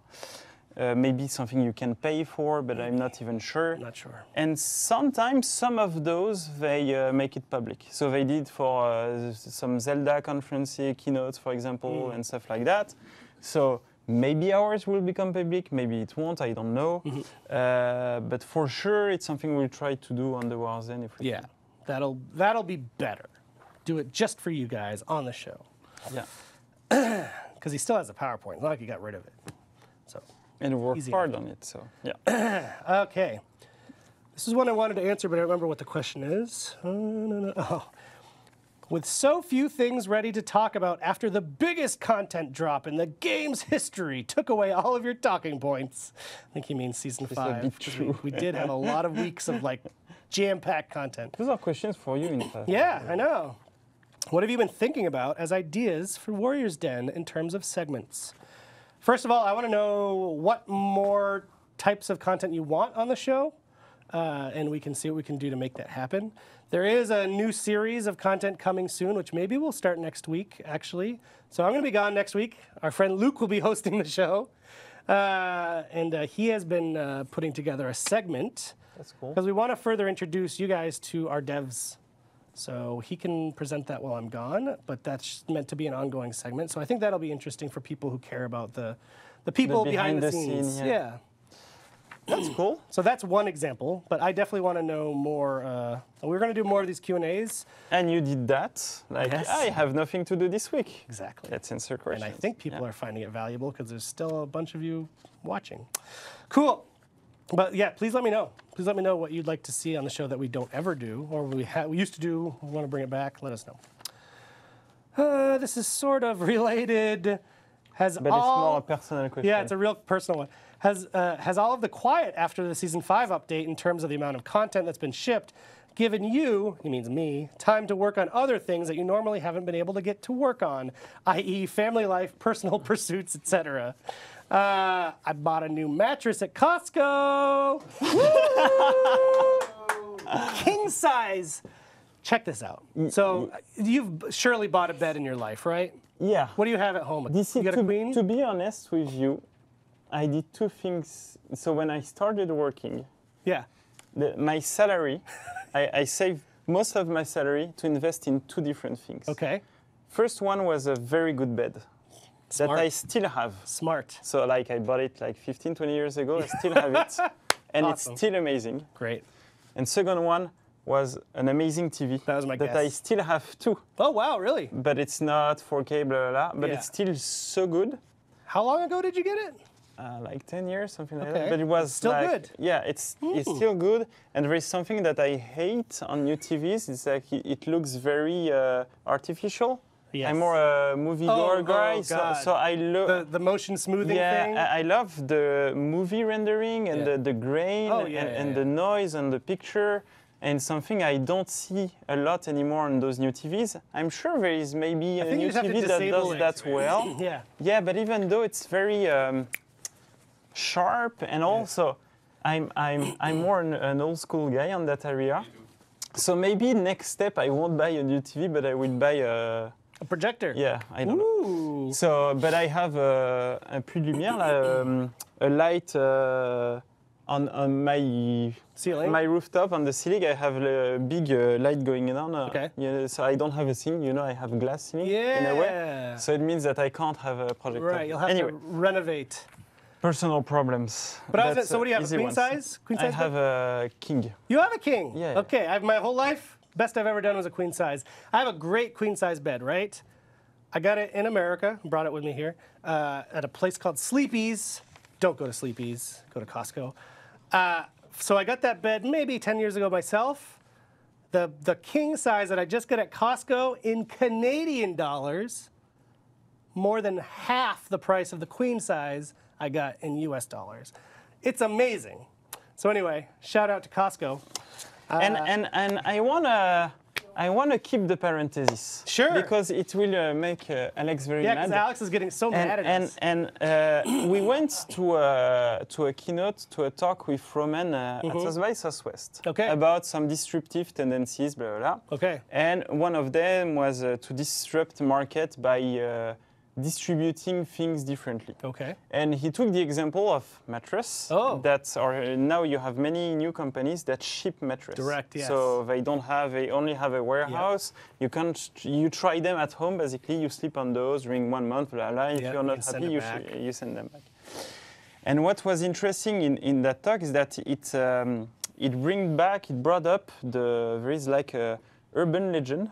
Maybe something you can pay for, but I'm not even sure. Not sure. And sometimes some of those, they make it public. So they did for some Zelda conference keynotes, for example, and stuff like that. So maybe ours will become public, maybe it won't, I don't know. But for sure, it's something we'll try to do on the Warzone if we can. That'll be better. Do it just for you guys on the show. Yeah. Because he still has a PowerPoint. It's not like he got rid of it. So. And work hard on it, so yeah. Okay. This is one I wanted to answer, but I don't remember what the question is. With so few things ready to talk about after the biggest content drop in the game's history took away all of your talking points. I think he means Season 5. We did have a lot of weeks of like jam-packed content. Those are questions for you, in fact. Yeah, I know. What have you been thinking about as ideas for Warriors Den in terms of segments? First of all, I want to know what more types of content you want on the show, and we can see what we can do to make that happen. There is a new series of content coming soon, which maybe we'll start next week, actually. So I'm going to be gone next week. Our friend Luke will be hosting the show, and he has been putting together a segment. That's cool. Because we want to further introduce you guys to our devs. So he can present that while I'm gone, but that's meant to be an ongoing segment. So I think that'll be interesting for people who care about the people behind the scenes. Yeah. That's cool. So that's one example, but I definitely want to know more. We're going to do more of these Q&As. And you did that. Like, Yes. I have nothing to do this week. Exactly. Let's answer questions. And I think people are finding it valuable because there's still a bunch of you watching. Cool. But yeah, please let me know. Please let me know what you'd like to see on the show that we don't ever do, or we used to do. We want to bring it back. Let us know. This is sort of related. But it's more a personal question. Yeah, it's a real personal one. Has all of the quiet after the season 5 update in terms of the amount of content that's been shipped given you, he means me, time to work on other things that you normally haven't been able to get to work on, i.e. family life, personal pursuits, etc.? I bought a new mattress at Costco. King size. Check this out. So you've surely bought a bed in your life, right? Yeah. What do you have at home? You got a queen? To be honest with you, I did two things. So when I started working, Yeah. my salary, I saved most of my salary to invest in two different things. Okay. First one was a very good bed Smart. that I still have. Smart. So like I bought it like 15, 20 years ago. I still have it. And Awesome. it's still amazing. Great. And second one was an amazing TV That was my that guess. I still have too. Oh, wow, really? But it's not 4K, blah, blah, blah. But Yeah. it's still so good. How long ago did you get it? Like 10 years, something like Okay. that. But it was Still like, good. Yeah, it's still good. And there is something that I hate on new TVs. It's like it looks very artificial. Yes. I'm more a movie-goer guy, God. so I love. The motion smoothing thing? Yeah, I love the movie rendering and Yeah. the grain and the noise and the picture. And something I don't see a lot anymore on those new TVs. I'm sure there is maybe a think you new just have to TV that disable does it. that well. Yeah. Yeah, but even though it's very sharp, and also I'm more an old school guy on that area. So maybe next step I won't buy a new TV, but I will buy a projector? Yeah, I don't know. Ooh. So, but I have un puits de lumière, là, a light on my Ceiling? my rooftop on the ceiling. I have a big light going on. Okay. Yeah, so I don't have a ceiling. You know, I have glass ceiling in a way. So it means that I can't have a projector. Right, you'll have anyway, to renovate. Personal problems. But so what do you have, a easy queen ones. size? Queen I size have bed? a king. You have a king? Yeah. Okay, I have my whole life, best I've ever done was a queen size. I have a great queen size bed, right? I got it in America, brought it with me here, at a place called Sleepy's. Don't go to Sleepy's, go to Costco. So I got that bed maybe 10 years ago myself. The king size that I just got at Costco in Canadian dollars, more than half the price of the queen size I got in US dollars. It's amazing. So anyway, shout out to Costco. And I wanna keep the parenthesis. Sure. Because it will make Alex very Yeah, mad. because Alex is getting so mad at us. And we went to a keynote, to a talk with Roman at South by Southwest. Okay. About some disruptive tendencies, blah, blah, blah. Okay. And one of them was to disrupt the market by distributing things differently. Okay. And he took the example of mattress. Oh. That are now you have many new companies that ship mattress. Direct, yes. So they only have a warehouse. You try them at home. Basically, you sleep on those during 1 month. Blah, blah. If Yep, you're you not can send happy, it back. you send them back. And what was interesting in that talk is that it brought up there is like a urban legend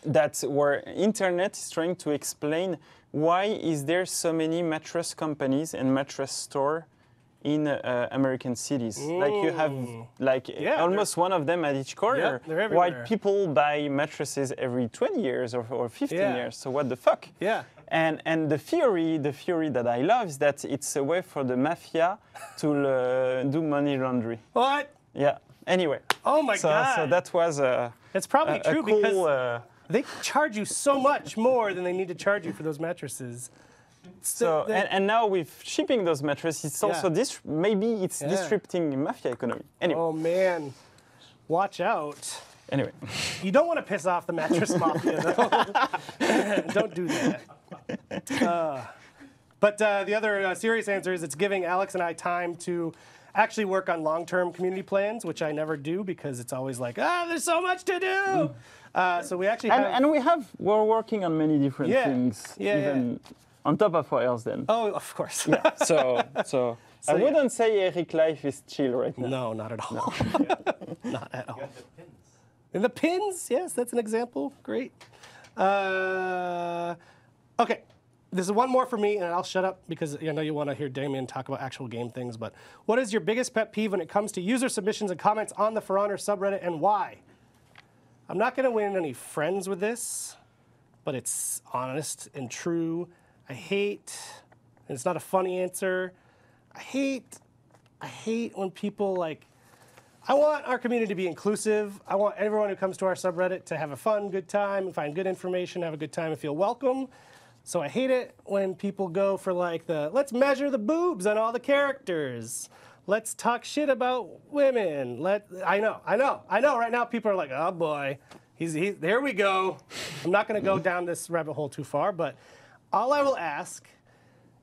that where internet is trying to explain why is there so many mattress companies and mattress store in American cities. Like you have almost one of them at each corner. Yep, they're Why everywhere. people buy mattresses every 20 years or 15 Yeah. years. So what the fuck? Yeah. And the theory that I love is that it's a way for the mafia to do money laundry. What? Yeah. Anyway. Oh my God. So that was It's probably true cool, because they charge you so much more than they need to charge you for those mattresses. and now with shipping those mattresses, it's also maybe it's disrupting mafia economy. Anyway. Oh man, watch out. Anyway. You don't want to piss off the mattress mafia, though. Don't do that. But the other serious answer is it's giving Alex and I time to actually work on long-term community plans, which I never do because it's always like, there's so much to do. So we actually have... we're working on many different things, even on top of what else then. Oh, of course. Yeah. So I wouldn't say Eric life is chill right now. No, not at all. No. Not at all. And the pins, yes, that's an example. Great. Okay. This is one more for me, and I'll shut up because I know you want to hear Damien talk about actual game things, but what is your biggest pet peeve when it comes to user submissions and comments on the For Honor subreddit, and why? I'm not going to win any friends with this, but it's honest and true. I hate, and it's not a funny answer, I hate when people like, I want our community to be inclusive. I want everyone who comes to our subreddit to have a fun, good time, and find good information, have a good time, and feel welcome. So I hate it when people go for like let's measure the boobs on all the characters. Let's talk shit about women. I know. Right now people are like, oh boy, there we go. I'm not going to go down this rabbit hole too far, but all I will ask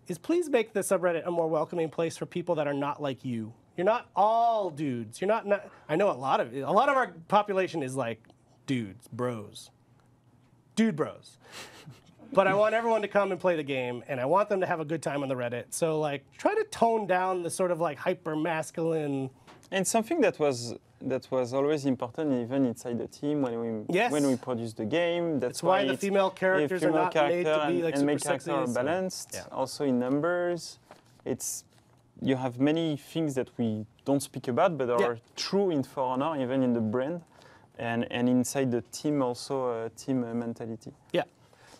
is please make the subreddit a more welcoming place for people that are not like you. You're not all dudes. You're not. I know a lot of our population is like dudes, bros, dude bros. But I want everyone to come and play the game, and I want them to have a good time on the Reddit. So, like, try to tone down the sort of like hyper masculine. And something that was always important, even inside the team when we produce the game. That's why the female characters are not made to be like super sexy. Are balanced. Also in numbers, you have many things that we don't speak about, but are true in For Honor, even in the brand, and inside the team also team mentality. Yeah.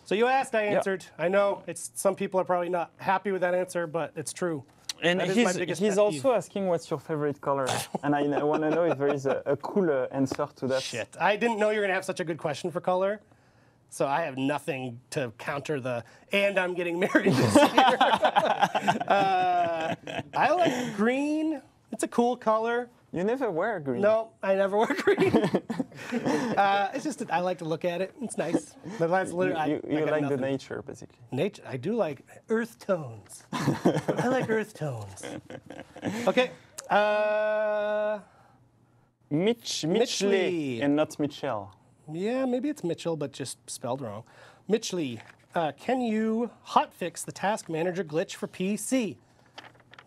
So you asked, I answered. I know some people are probably not happy with that answer, but it's true. And he's also asking what's your favorite color, and I want to know if there is a cool answer to that. Shit, I didn't know you were gonna have such a good question for color, so I have nothing to counter and I'm getting married this year. I like green. It's a cool color. You never wear green. No, I never wear green. It's just I like to look at it. It's nice. But that's literally you like the nature, basically. Nature. I do like earth tones. I like earth tones. Okay. Mitchley and not Mitchell. Yeah, maybe it's Mitchell, but just spelled wrong. Mitchley, can you hotfix the task manager glitch for PC?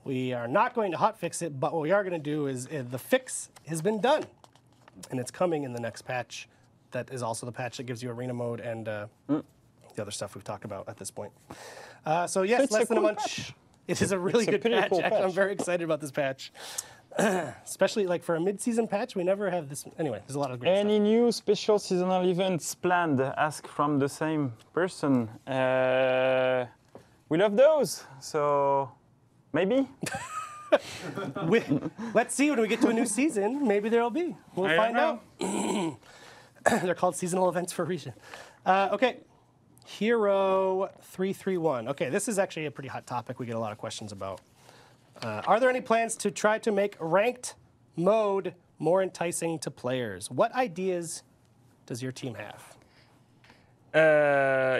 We are not going to hotfix it, but what we are going to do is the fix has been done, and it's coming in the next patch. That is also the patch that gives you arena mode and the other stuff we've talked about at this point. So yes, less than a month. Patch. It is a really good patch. Cool patch. I'm very excited about this patch. Especially like for a mid-season patch, we never have this. Anyway, there's a lot of great stuff. New special seasonal events planned? Ask from the same person. We love those, so maybe. Let's see when we get to a new season. Maybe there'll be. We'll find out. They're called seasonal events for a reason. Okay. Hero 331. Okay, this is actually a pretty hot topic we get a lot of questions about. Are there any plans to try to make ranked mode more enticing to players? What ideas does your team have?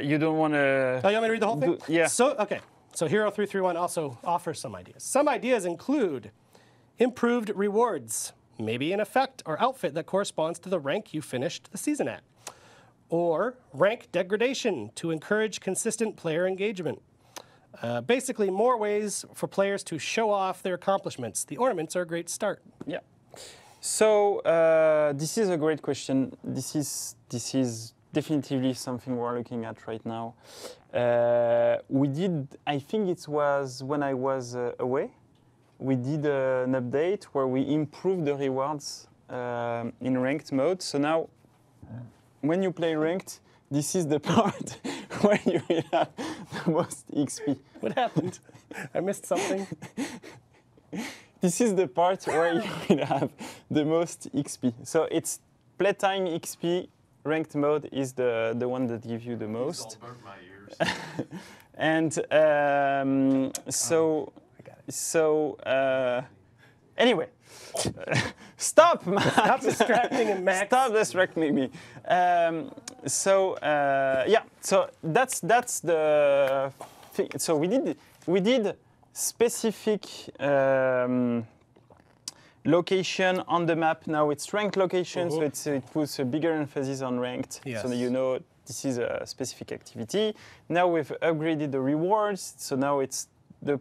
You don't want to... Oh, you want me to read the whole thing? Yeah. So Hero 331 also offers some ideas. Some ideas include improved rewards, maybe an effect or outfit that corresponds to the rank you finished the season at. Or rank degradation to encourage consistent player engagement. Basically, more ways for players to show off their accomplishments. The ornaments are a great start. Yeah. So this is a great question. This is definitely something we're looking at right now. We did, I think it was when I was away, we did an update where we improved the rewards in ranked mode. So now, when you play ranked, this is the part where you will have the most XP. What happened? I missed something. This is the part where you will have the most XP. So it's playtime XP. Ranked mode is the one that gives you the most. These all burnt my ears. And anyway, stop, man. Stop distracting him, Max. Stop distracting me. Yeah, so that's the thing. So we did specific location on the map. Now it's ranked location, so it puts a bigger emphasis on ranked. Yes. So that you know this is a specific activity. Now we've upgraded the rewards, so now it's the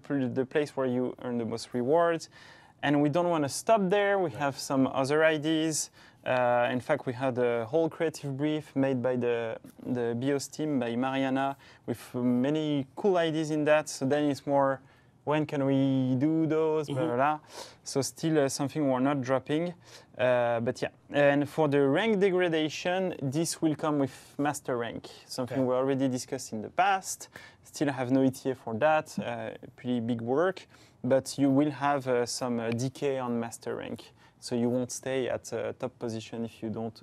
place where you earn the most rewards. And we don't want to stop there. We have some other ideas. In fact, we had a whole creative brief made by the BIOS team, by Mariana, with many cool ideas in that. So then it's more, when can we do those, blah, blah, blah. So still something we're not dropping. But yeah, and for the rank degradation, this will come with master rank, something we already discussed in the past. Still have no ETA for that, pretty big work. But you will have some decay on master rank. So you won't stay at top position if you don't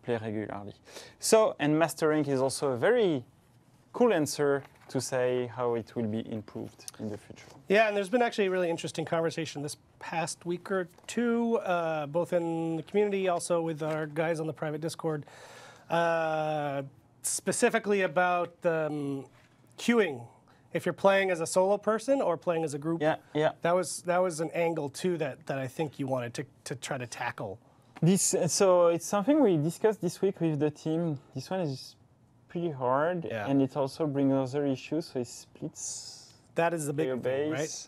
play regularly. So, and master rank is also a very cool answer to say how it will be improved in the future. Yeah, and there's been actually a really interesting conversation this past week or two, both in the community, also with our guys on the private Discord, specifically about queuing. If you're playing as a solo person or playing as a group, that was an angle too that I think you wanted to try to tackle. So it's something we discussed this week with the team. This one is pretty hard, and it also brings other issues. So it splits. That is the big thing, right?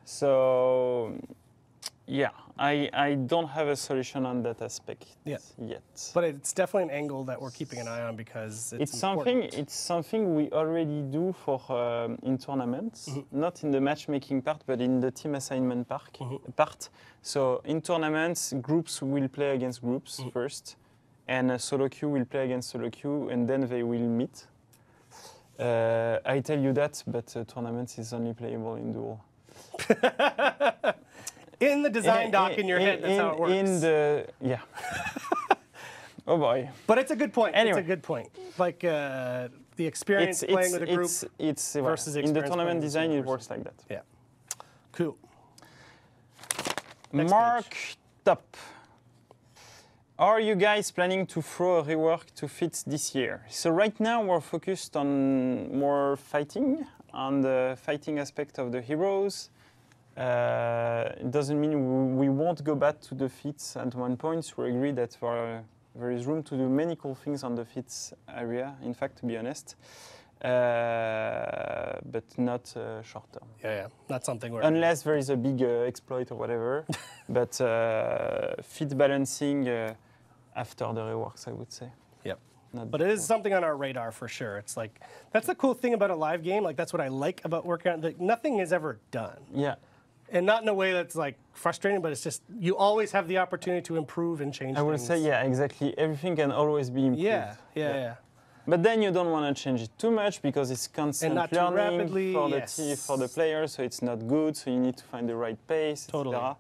So yeah, I don't have a solution on that aspect yet. But it's definitely an angle that we're keeping an eye on because it's important. It's something we already do for in tournaments, not in the matchmaking part, but in the team assignment part. So in tournaments, groups will play against groups first, and a solo queue will play against solo queue, and then they will meet. I tell you that, but tournaments is only playable in duel. In the design doc in your head, that's how it works. Oh boy. But it's a good point. Anyway. It's a good point. Like the experience playing with a group versus in the tournament design, it works like that. Yeah. Cool. Mark Top. Are you guys planning to throw a rework to Fit this year? So right now we're focused on more fighting, on the fighting aspect of the heroes. It doesn't mean we won't go back to the feats at one point. We agree that there is room to do many cool things on the feats area, in fact, to be honest, but not short term. Yeah, not something where... Unless there is a big exploit or whatever, but feat balancing after the reworks, I would say. Yep. But it is something on our radar for sure. It's like, that's the cool thing about a live game. Like, that's what I like about working on. Like, nothing is ever done. Yeah. And not in a way that's like frustrating, but it's just you always have the opportunity to improve and change things. I would say, yeah, exactly. Everything can always be improved. Yeah. But then you don't want to change it too much because it's constant learning for the player, so it's not good. So you need to find the right pace, etc.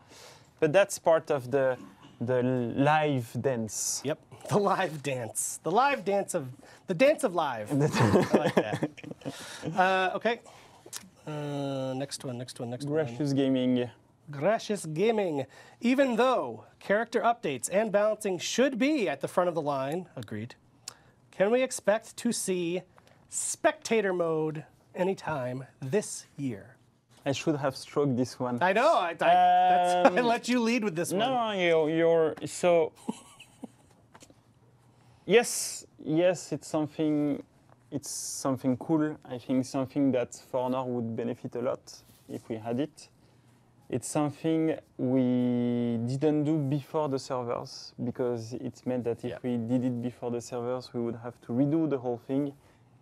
But that's part of the live dance. Yep, the live dance. The live dance of the dance of live. I like that. Okay. Next one. Gracious Gaming. Gracious Gaming. Even though character updates and balancing should be at the front of the line, agreed, can we expect to see spectator mode anytime this year? I should have stroked this one. I know. I let you lead with this one. No, you're so. Yes, it's something. It's something cool. I think something that For Honor would benefit a lot if we had it. It's something we didn't do before the servers because it meant that if we did it before the servers, we would have to redo the whole thing.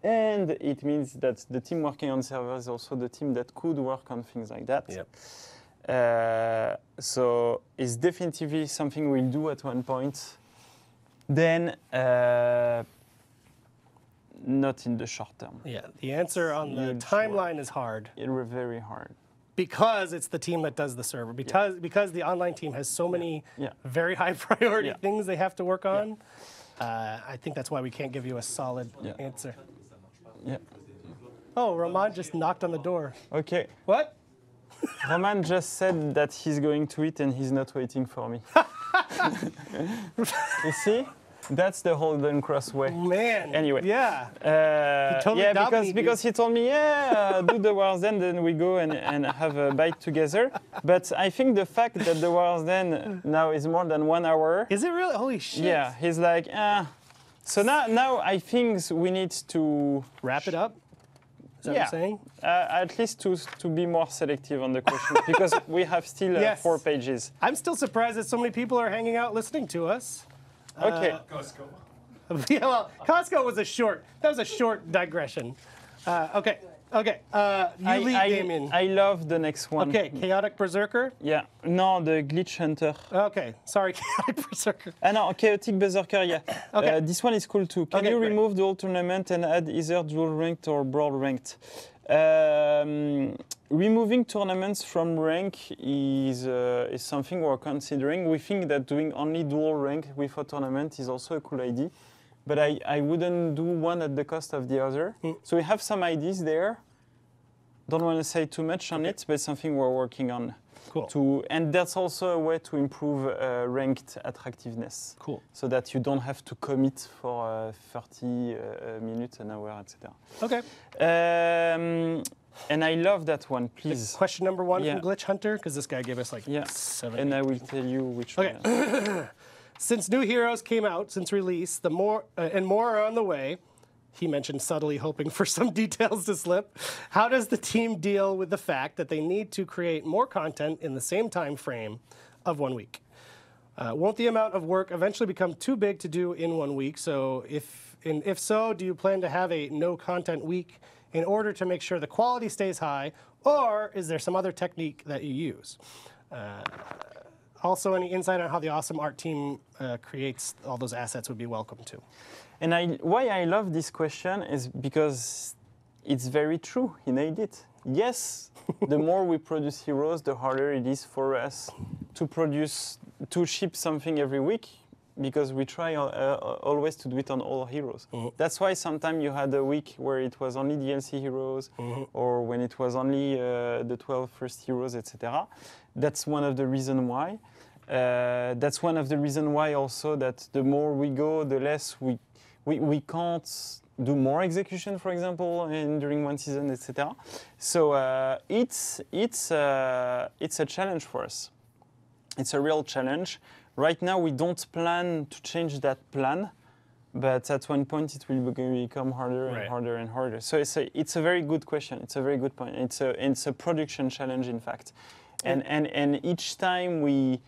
And it means that the team working on servers is also the team that could work on things like that. Yep. So it's definitely something we'll do at one point. Then, not in the short term. Yeah, the answer on the timeline is hard. It's very hard. Because it's the team that does the server. Because the online team has so many very high priority things they have to work on. I think that's why we can't give you a solid answer. Yeah. Oh, Roman just knocked on the door. Okay. What? Roman just said that he's going to eat and he's not waiting for me. You see? That's the Holden Cross way. Man. Anyway. Yeah. Totally yeah, dominated because he told me, do the War's End, then we go and have a bite together. But I think the fact that the War's End now is more than 1 hour. Is it really? Holy shit. Yeah, he's like, So now I think we need to wrap it up? Is that what you're saying? At least to be more selective on the questions, because we have still 4 pages. I'm still surprised that so many people are hanging out listening to us. Okay. Costco. Yeah, well, Costco was that was a short digression. Okay. You lead, Damien. I love the next one. Okay, Chaotic Berserker? Yeah. No, the Glitch Hunter. Okay, sorry, Chaotic Berserker. No, Chaotic Berserker, yeah. Okay. This one is cool too. Can you remove dual tournament and add either dual ranked or brawl ranked? Removing tournaments from rank is something we're considering. We think that doing only dual rank with a tournament is also a cool idea. But I wouldn't do one at the cost of the other. So we have some ideas there. Don't want to say too much on it, but it's something we're working on. Cool. And that's also a way to improve ranked attractiveness. Cool. So that you don't have to commit for 30 minutes, an hour, etc. Okay. And I love that one, please. Question number 1 from Glitch Hunter, because this guy gave us like 7. And I will tell you which one. Since new heroes came out since release, more are on the way. He mentioned subtly hoping for some details to slip. How does the team deal with the fact that they need to create more content in the same time frame of 1 week? Won't the amount of work eventually become too big to do in 1 week? So if so, do you plan to have a no content week in order to make sure the quality stays high, or is there some other technique that you use? Also, any insight on how the awesome art team creates all those assets would be welcome too. And why I love this question is because it's very true. He nailed it. Yes, the more we produce heroes, the harder it is for us to ship something every week, because we try always to do it on all heroes. That's why sometimes you had a week where it was only DLC heroes, or when it was only the 12 first heroes, etc. That's one of the reasons why. That's one of the reasons why also that the more we go, the less we can't do more execution, for example, during one season, etc. So it's a challenge for us. It's a real challenge. Right now, we don't plan to change that plan, but at one point it will become harder and harder and harder. So it's a very good question. It's a very good point. It's a production challenge, in fact, and each time we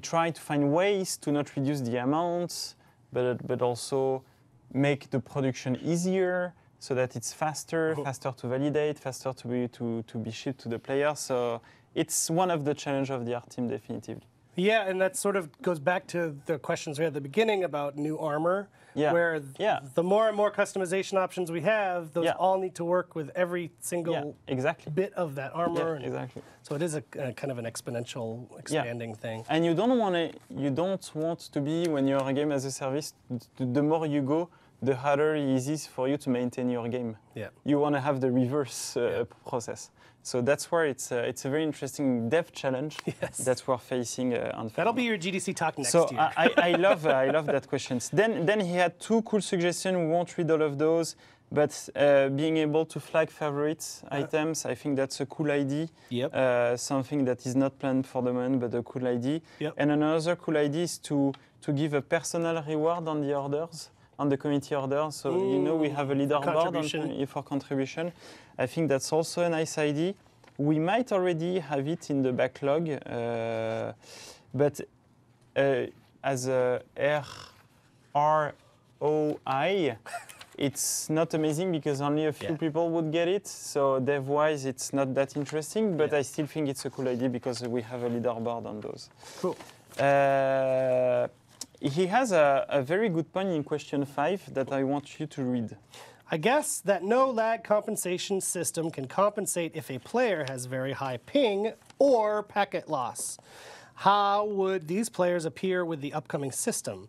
try to find ways to not reduce the amounts, but also make the production easier so that it's faster to validate, faster to be shipped to the player. So it's one of the challenges of the art team, definitively. Yeah, and that sort of goes back to the questions we had at the beginning about new armor, where the more and more customization options we have, those all need to work with every single bit of that armor. Yeah, exactly. So it is a kind of an exponential expanding thing. And you don't want to be, when you're a game as a service, the more you go, the harder it is for you to maintain your game. Yeah. You want to have the reverse process. So that's where it's a very interesting dev challenge that we're facing on. That'll be your GDC talk next year. So I love that question. Then he had 2 cool suggestions. We won't read all of those, but being able to flag favorites items, I think that's a cool idea. Yep. Something that is not planned for the moment, but a cool idea. Yep. And another cool idea is to give a personal reward on the orders, on the community orders. So we have a leaderboard for contribution. I think that's also a nice idea. We might already have it in the backlog, but as a ROI, it's not amazing because only a few people would get it. So dev-wise, it's not that interesting, but I still think it's a cool idea because we have a leaderboard on those. Cool. He has a very good point in question 5 that I want you to read. I guess that no lag compensation system can compensate if a player has very high ping or packet loss. How would these players appear with the upcoming system?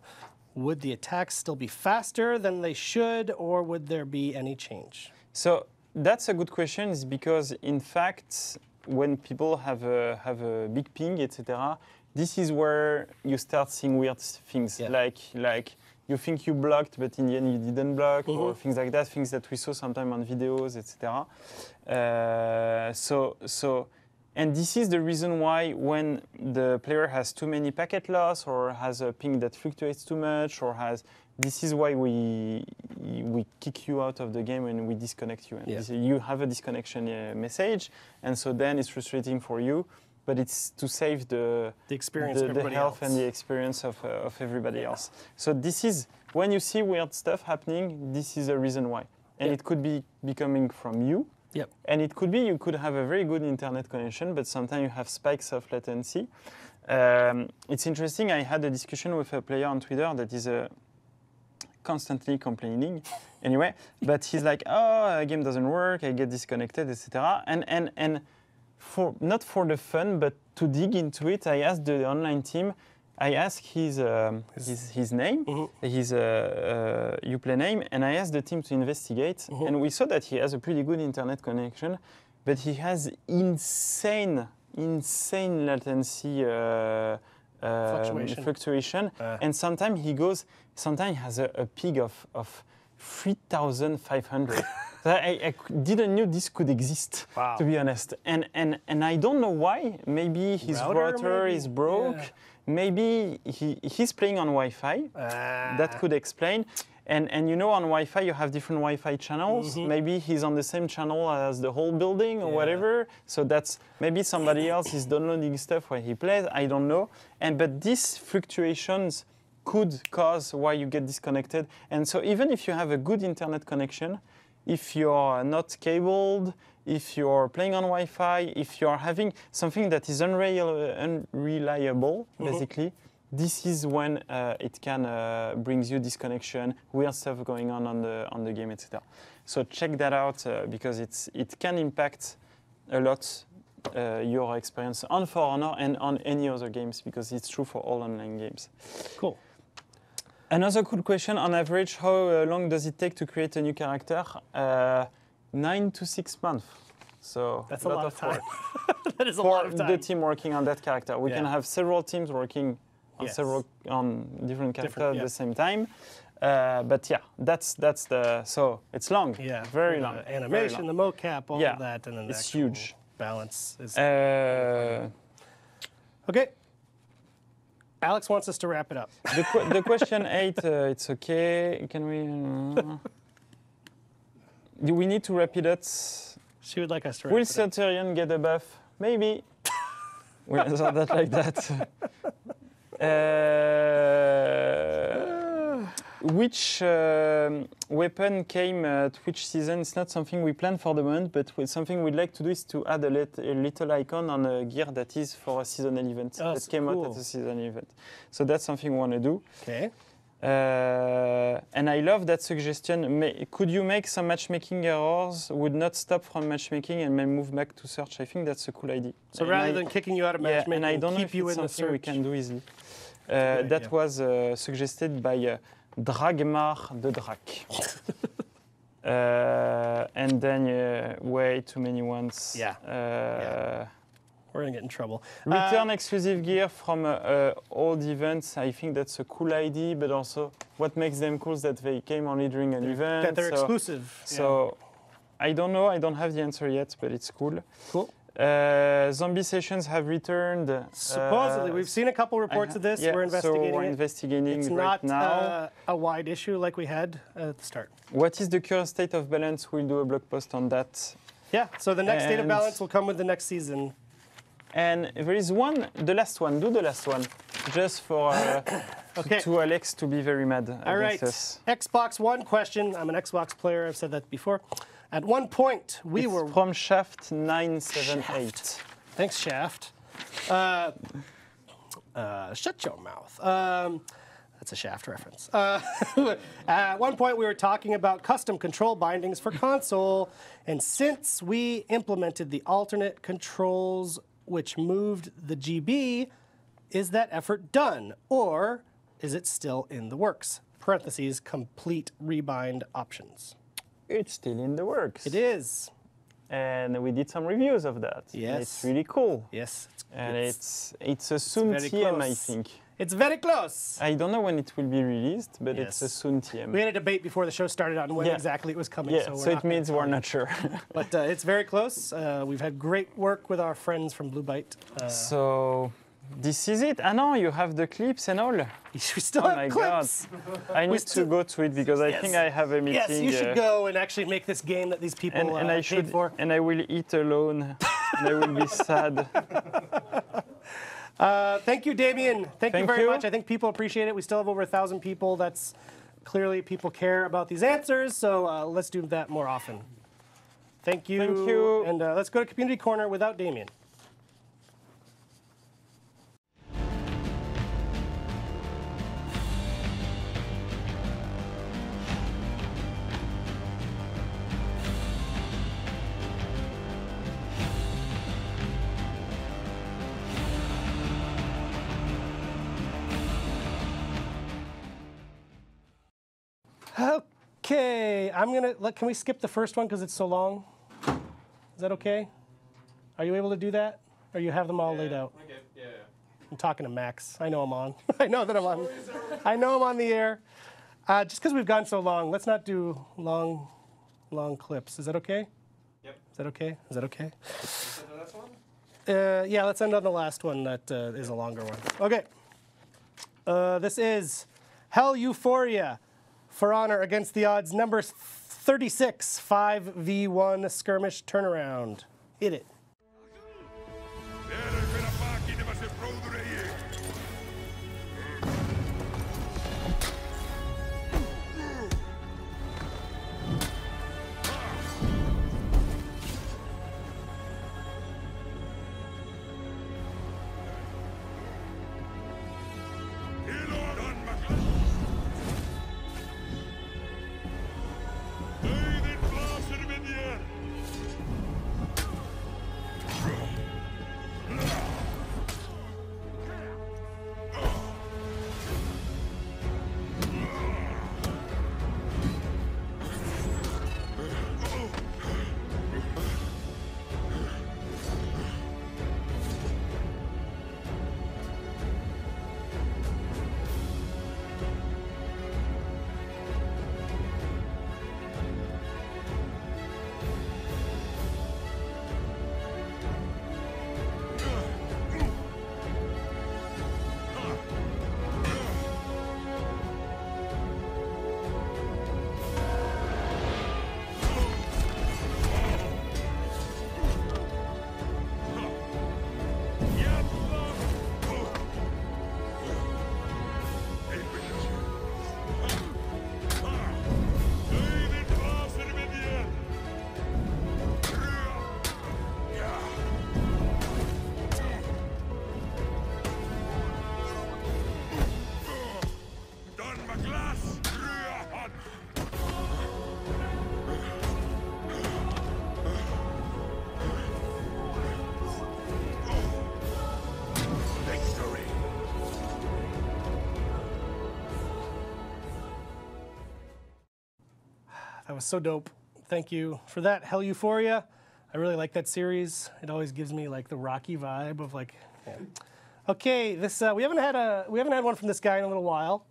Would the attacks still be faster than they should, or would there be any change? So that's a good question, is because in fact, when people have a big ping, etc., this is where you start seeing weird things, like you think you blocked, but in the end you didn't block, or things like that, things that we saw sometimes on videos, etc. And this is the reason why when the player has too many packet loss, or has a ping that fluctuates too much, or this is why we kick you out of the game and we disconnect you. And you have a disconnection message, and so then it's frustrating for you. But it's to save the experience of everybody the health else. and the experience of everybody else. So this is, when you see weird stuff happening, this is a reason why. And it could be coming from you. Yep. And it could be you could have a very good internet connection, but sometimes you have spikes of latency. It's interesting, I had a discussion with a player on Twitter that is constantly complaining anyway, but he's like, oh, a game doesn't work, I get disconnected, etc. And not for the fun, but to dig into it, I asked the online team, I asked his name, his Uplay name, and I asked the team to investigate, and we saw that he has a pretty good internet connection, but he has insane latency fluctuation. And sometimes he has a peak of 3,500. I didn't know this could exist, to be honest. And I don't know why. Maybe his router is broke. Yeah. Maybe he's playing on Wi-Fi. That could explain. And you know, on Wi-Fi, you have different Wi-Fi channels. Maybe he's on the same channel as the whole building or whatever. So that's, maybe somebody else is downloading stuff while he plays. I don't know. But these fluctuations could cause why you get disconnected. And so even if you have a good internet connection, if you're not cabled, if you're playing on Wi-Fi, if you're having something that is unreliable, basically, this is when it can brings you disconnection, weird stuff going on the game, etc. So check that out because it can impact a lot your experience on For Honor and on any other games, because it's true for all online games. Cool. Another cool question, on average, how long does it take to create a new character? 9 to 6 months. So that's a lot of time. That is a lot of time. For the team working on that character. We can have several teams working on different characters at the same time. But yeah, that's the, so it's long. Yeah. Very long. The animation, the mocap, all of that. And then it's huge. Balance is okay. Alex wants us to wrap it up. The question 8, it's okay. Can we? Do we need to wrap it up? She would like us to wrap Will it up. Centurion get a buff? Maybe. We'll answer that like that. Which weapon came at which season? It's not something we plan for the moment, but something we'd like to do is to add a little icon on a gear that is for a seasonal event that came out at a seasonal event. So that's something we want to do. Okay. And I love that suggestion. Could you make some matchmaking errors? Would not stop from matchmaking and may move back to search. I think that's a cool idea. So rather than kicking you out of matchmaking, and I don't know keep if you it's in the something search. we can do easily. That was suggested by Dragmar the Drak. And then way too many ones. We're going to get in trouble. Return exclusive gear from old events. I think that's a cool idea, but also what makes them cool is that they came only during an event. That they're exclusive. So I don't know. I don't have the answer yet, but it's cool. Cool. Zombie sessions have returned. Supposedly. We've seen a couple reports of this. We're investigating so we're investigating it's right now. It's not a wide issue like we had at the start. What is the current state of balance? We'll do a blog post on that. Yeah, so the next state of balance will come with the next season. And there is one, the last one. Do the last one. Just for to Alex to be very mad. All right. Xbox One question. I'm an Xbox player. I've said that before. At one point, we were from Shaft 978. Thanks, Shaft. Shut your mouth. That's a Shaft reference. At one point, we were talking about custom control bindings for console, and since we implemented the alternate controls which moved the GB, is that effort done, or is it still in the works? Parentheses, complete rebind options. it's still in the works. It is. And we did some reviews of that. Yes. And it's really cool. Yes. And it's a soon TM, I think. It's very close. I don't know when it will be released, but it's a soon TM. We had a debate before the show started on when exactly it was coming. Yeah, so it means we're not sure. But it's very close. We've had great work with our friends from Blue Byte. So this is it. Ah no, you have the clips and all. We still have clips. God. I need to go to it because I think I have a meeting. Yes, you should go and actually make this game that these people paid for. And I will eat alone. And I will be sad. Thank you, Damien. Thank you very much. I think people appreciate it. We still have over 1,000 people. That's clearly people care about these answers. So let's do that more often. Thank you. Thank you. And let's go to Community Corner without Damien. Okay, can we skip the first one because it's so long? Is that okay? Are you able to do that? Or you have them all laid out? Okay, yeah. I'm talking to Max. I know I'm on. I know that I'm on. I know I'm on the air. Just because we've gone so long, let's not do long clips. Is that okay? Yep. Is that okay? Is that okay? Is that the last one? Yeah, let's end on the last one that is a longer one. Okay. This is Hell Euphoria. For Honor Against the Odds, number 36, 5v1 skirmish turnaround. Hit it. That was so dope. Thank you for that. Hell Euphoria. I really like that series. It always gives me like the Rocky vibe of like. Yeah. Okay, this we haven't had one from this guy in a little while.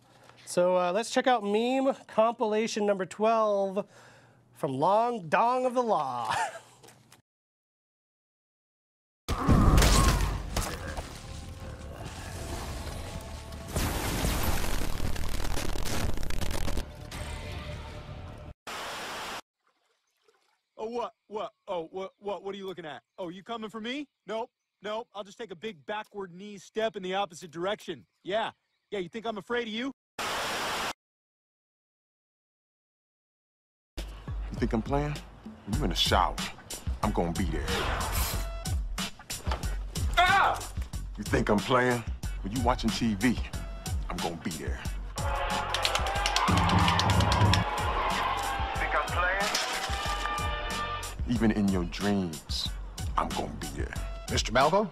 So let's check out meme compilation number 12 from Long Dong of the Law. Oh, what? Oh, what are you looking at? Oh, you coming for me? Nope. I'll just take a big backward knee step in the opposite direction. Yeah, you think I'm afraid of you? You think I'm playing? You in the shower. I'm gonna be there. Ah! You think I'm playing? When you watching TV, I'm gonna be there. Think I'm playing? Even in your dreams, I'm gonna be there. Mr. Malvo,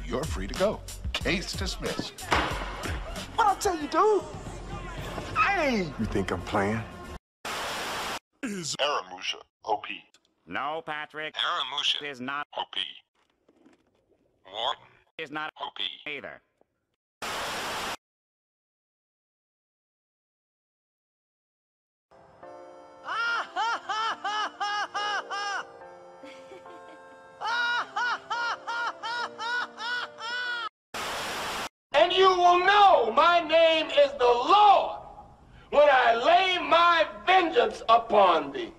you're free to go. Case dismissed. What I tell you, dude? Hey! You think I'm playing? is Aramusha OP. No, Patrick. Aramusha Is not OP. Warden is not OP. either. And you will know my name is the Lord when I lay my vengeance upon thee.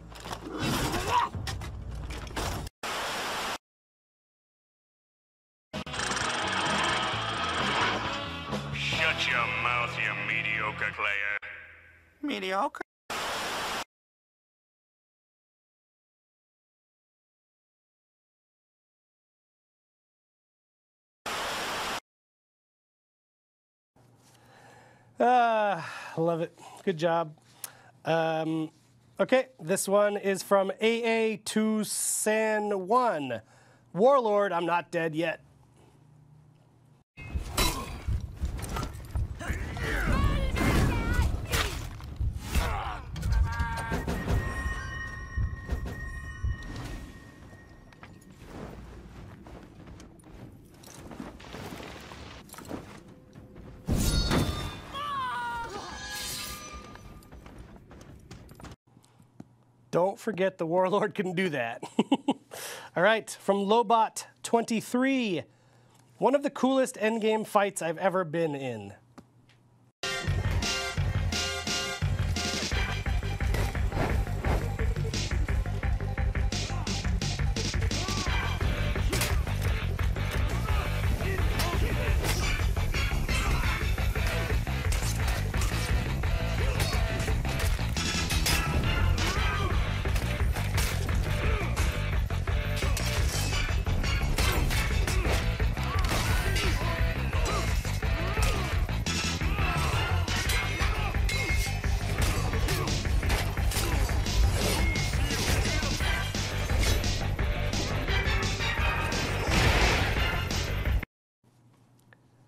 Shut your mouth, you mediocre player. Mediocre? Love it. Good job. Okay, this one is from AA to San 1. Warlord, I'm not dead yet. Don't forget the Warlord can do that. All right, from Lobot 23. One of the coolest endgame fights I've ever been in.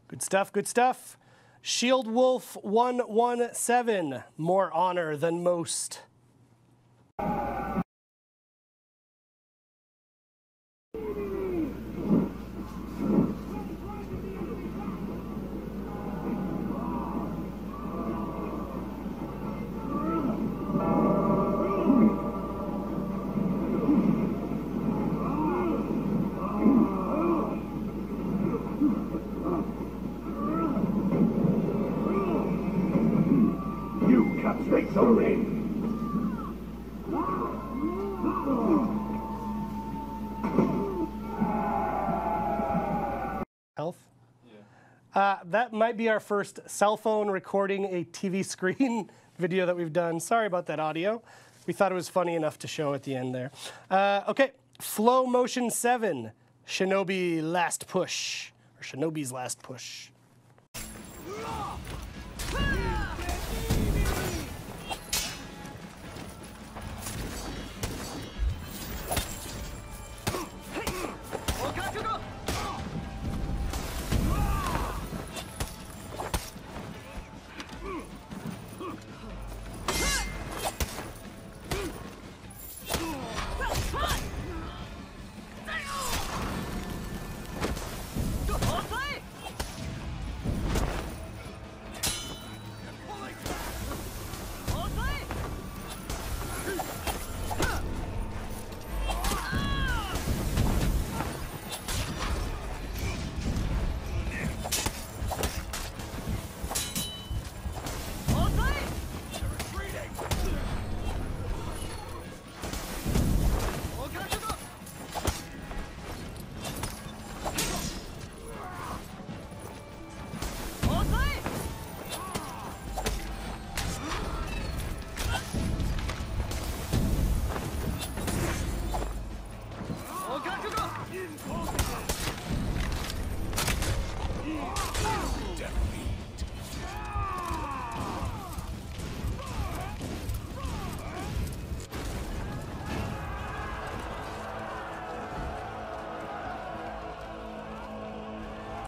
Good stuff, good stuff. Shield Wolf 117, more honor than most. You captivate the ring. Health? Yeah. That might be our first cell phone recording a TV screen video that we've done. Sorry about that audio. We thought it was funny enough to show at the end there. Okay, Flow Motion 7, Shinobi Last Push, or Shinobi's Last Push.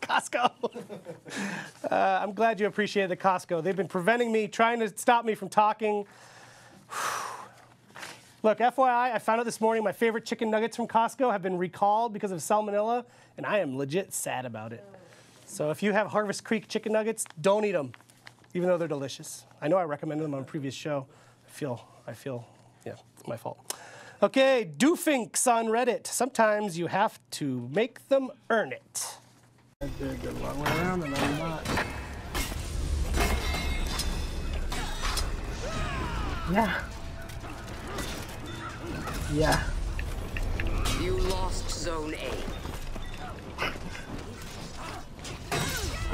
Costco. I'm glad you appreciate the Costco. They've been preventing me, trying to stop me from talking. Look, FYI, I found out this morning my favorite chicken nuggets from Costco have been recalled because of salmonella, and I am legit sad about it. So if you have Harvest Creek chicken nuggets, don't eat them, even though they're delicious. I know I recommended them on a previous show. I feel, yeah, it's my fault. Okay, Doofinks on Reddit. Sometimes you have to make them earn it. I did the long way around and I'm not. Yeah. Yeah. You lost Zone A.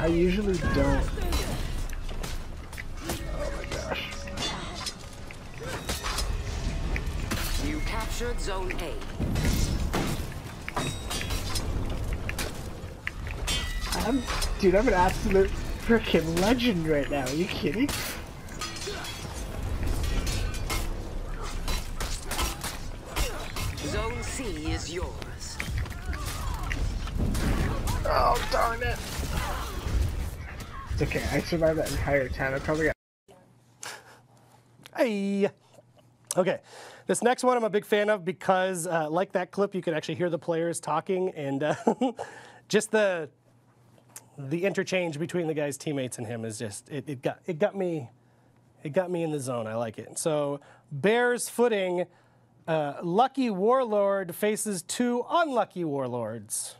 I usually don't. Oh my gosh. You captured Zone A. Dude, I'm an absolute freaking legend right now. Are you kidding? Zone C is yours. Oh, darn it. It's okay, I survived that entire time. I probably got... Hey. Okay, this next one I'm a big fan of because, like that clip, you can actually hear the players talking, and just the interchange between the guy's teammates and him is just it got me in the zone. I like it. So Bears footing, Lucky Warlord faces 2 unlucky Warlords.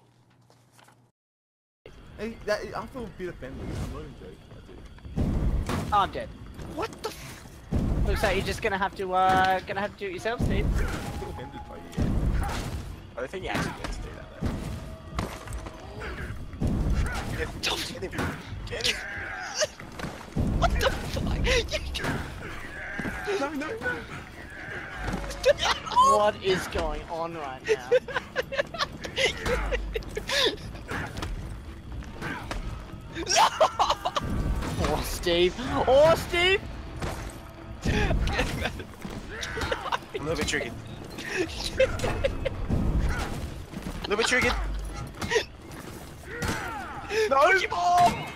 Hey, I feel a bit offended. I'm loading joke. Oh, I'm dead. What the f? Looks like you're just gonna have to do it yourself, Steve. I feel offended by you. I don't think you actually get to do that though. Get him. Get him. What the fuck? No. What is going on right now? Oh, Steve! Oh, Steve! A little bit triggered. A little bit triggered. No! Keep on!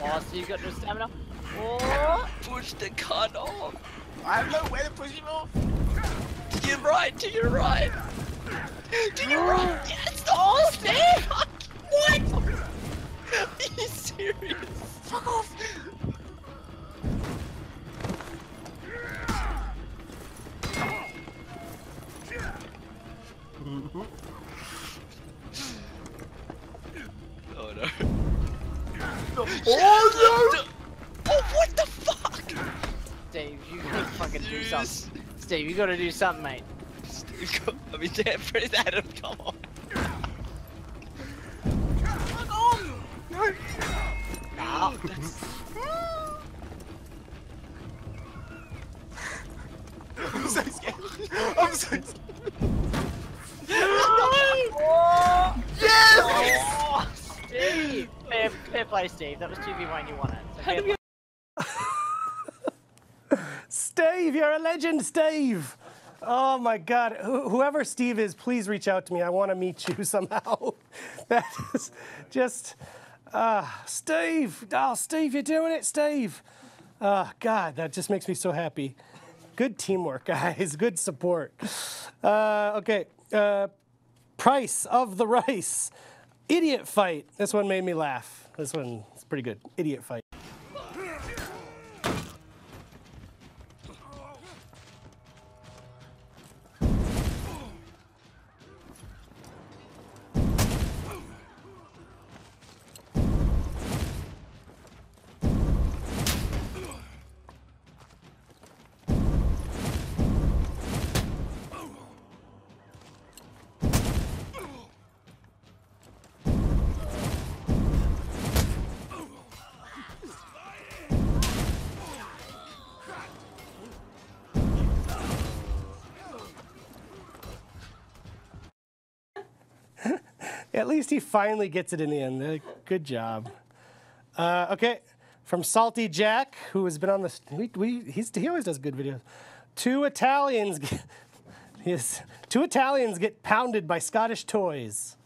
Oh, Steve got no stamina. Oh! Push the cut off. I have no way to push him off. To your right, to your right. To your right. Yes! Oh, Steve! What? Are you serious? Fuck off! Oh no. Oh no! Oh, what the fuck? Steve, you gotta fucking do something. Steve, you gotta do something, mate. Steve, I mean, damn, Prince Adam, come on. No! Nah. I'm so scared. I'm so scared. Oh, Yes! oh, Steve! Fair play, Steve. That was 2v1, you won it. So fair play. Steve, you're a legend, Steve. Oh my God, whoever Steve is, please reach out to me. I want to meet you somehow. That is just, Steve. Oh, Steve, you're doing it, Steve. Oh God, that just makes me so happy. Good teamwork, guys. Good support. Okay, Price of the Rice. Idiot fight. This one made me laugh. This one is pretty good. Idiot fight. At least he finally gets it in the end. Good job. Okay, from Salty Jack, who has been on the... He always does good videos. Two Italians get pounded by Scottish toys.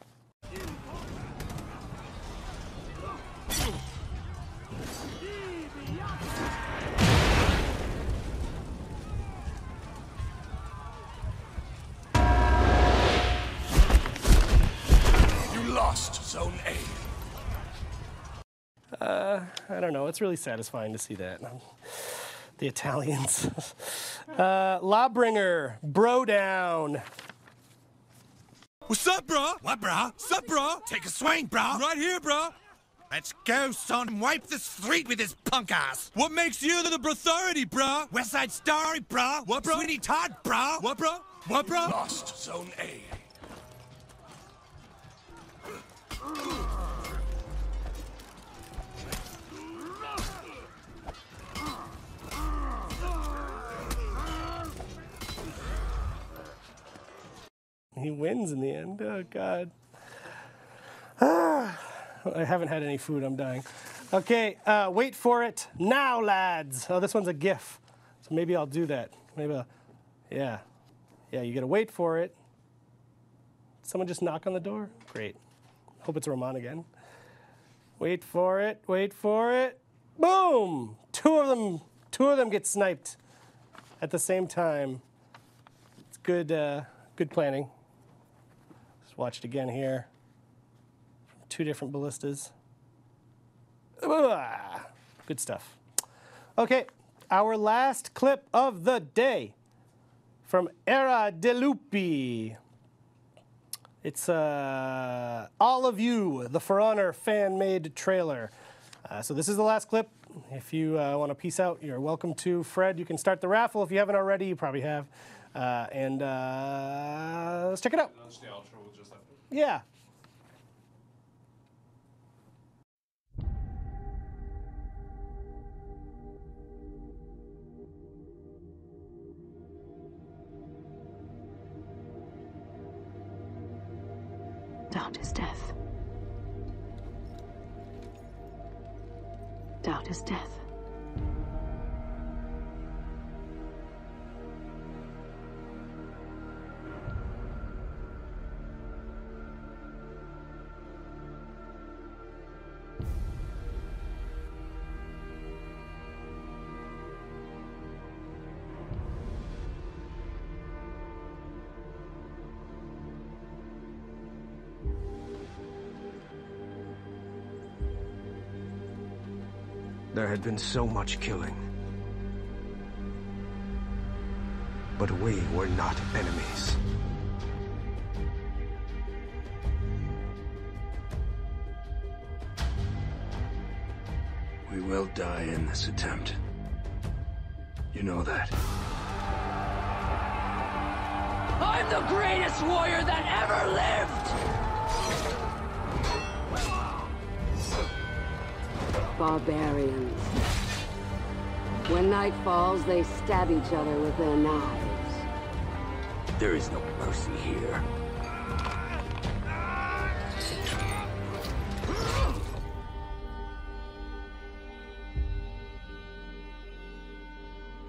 I don't know. It's really satisfying to see that. The Italians. Lawbringer, bro down. What's up, bro? What, bro? What's up, bro? Take a swing, bro. Right here, bro. Let's go, son. Wipe the street with this punk ass. What makes you the authority, bro? West Side Story, bro. What, bro? Sweeney Todd, bro. What, bro? What, bro? Lost Zone A. He wins in the end. Oh, God. I haven't had any food. I'm dying. Okay, wait for it now, lads. Oh, this one's a GIF. So maybe I'll do that. Maybe I'll, yeah. Yeah, you got to wait for it. Someone just knock on the door? Great. Hope it's Roman again. Wait for it. Wait for it. Boom! Two of them get sniped at the same time. It's good, good planning. Just watch it again here. Two different ballistas. Good stuff. Okay, our last clip of the day from Era de Lupi. It's All of You, the For Honor fan-made trailer. So this is the last clip. If you want to peace out, you're welcome to. Fred, you can start the raffle if you haven't already. You probably have. Let's check it out. Yeah. Doubt is death. Doubt is death. There had been so much killing. But we were not enemies. We will die in this attempt. You know that. I'm the greatest warrior that ever lived! Barbarians. When night falls, they stab each other with their knives. There is no mercy here.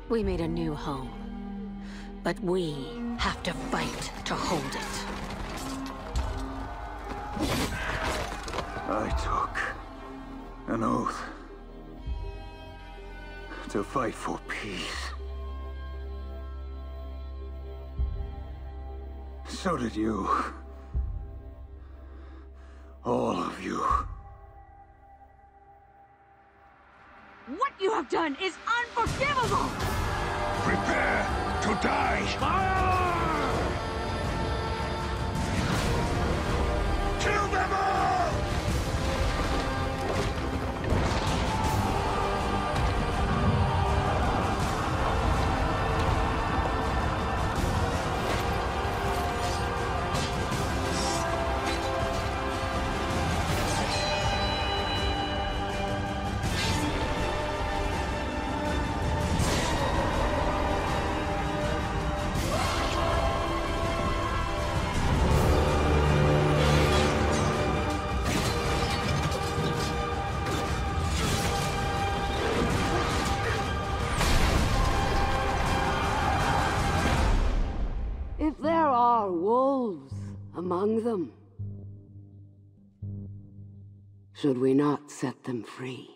We made a new home, but we have to fight to hold it. I took an oath to fight for peace. So did you. All of you. What you have done is unforgivable! Prepare to die! Fire! Kill them all! If there are wolves among them, should we not set them free?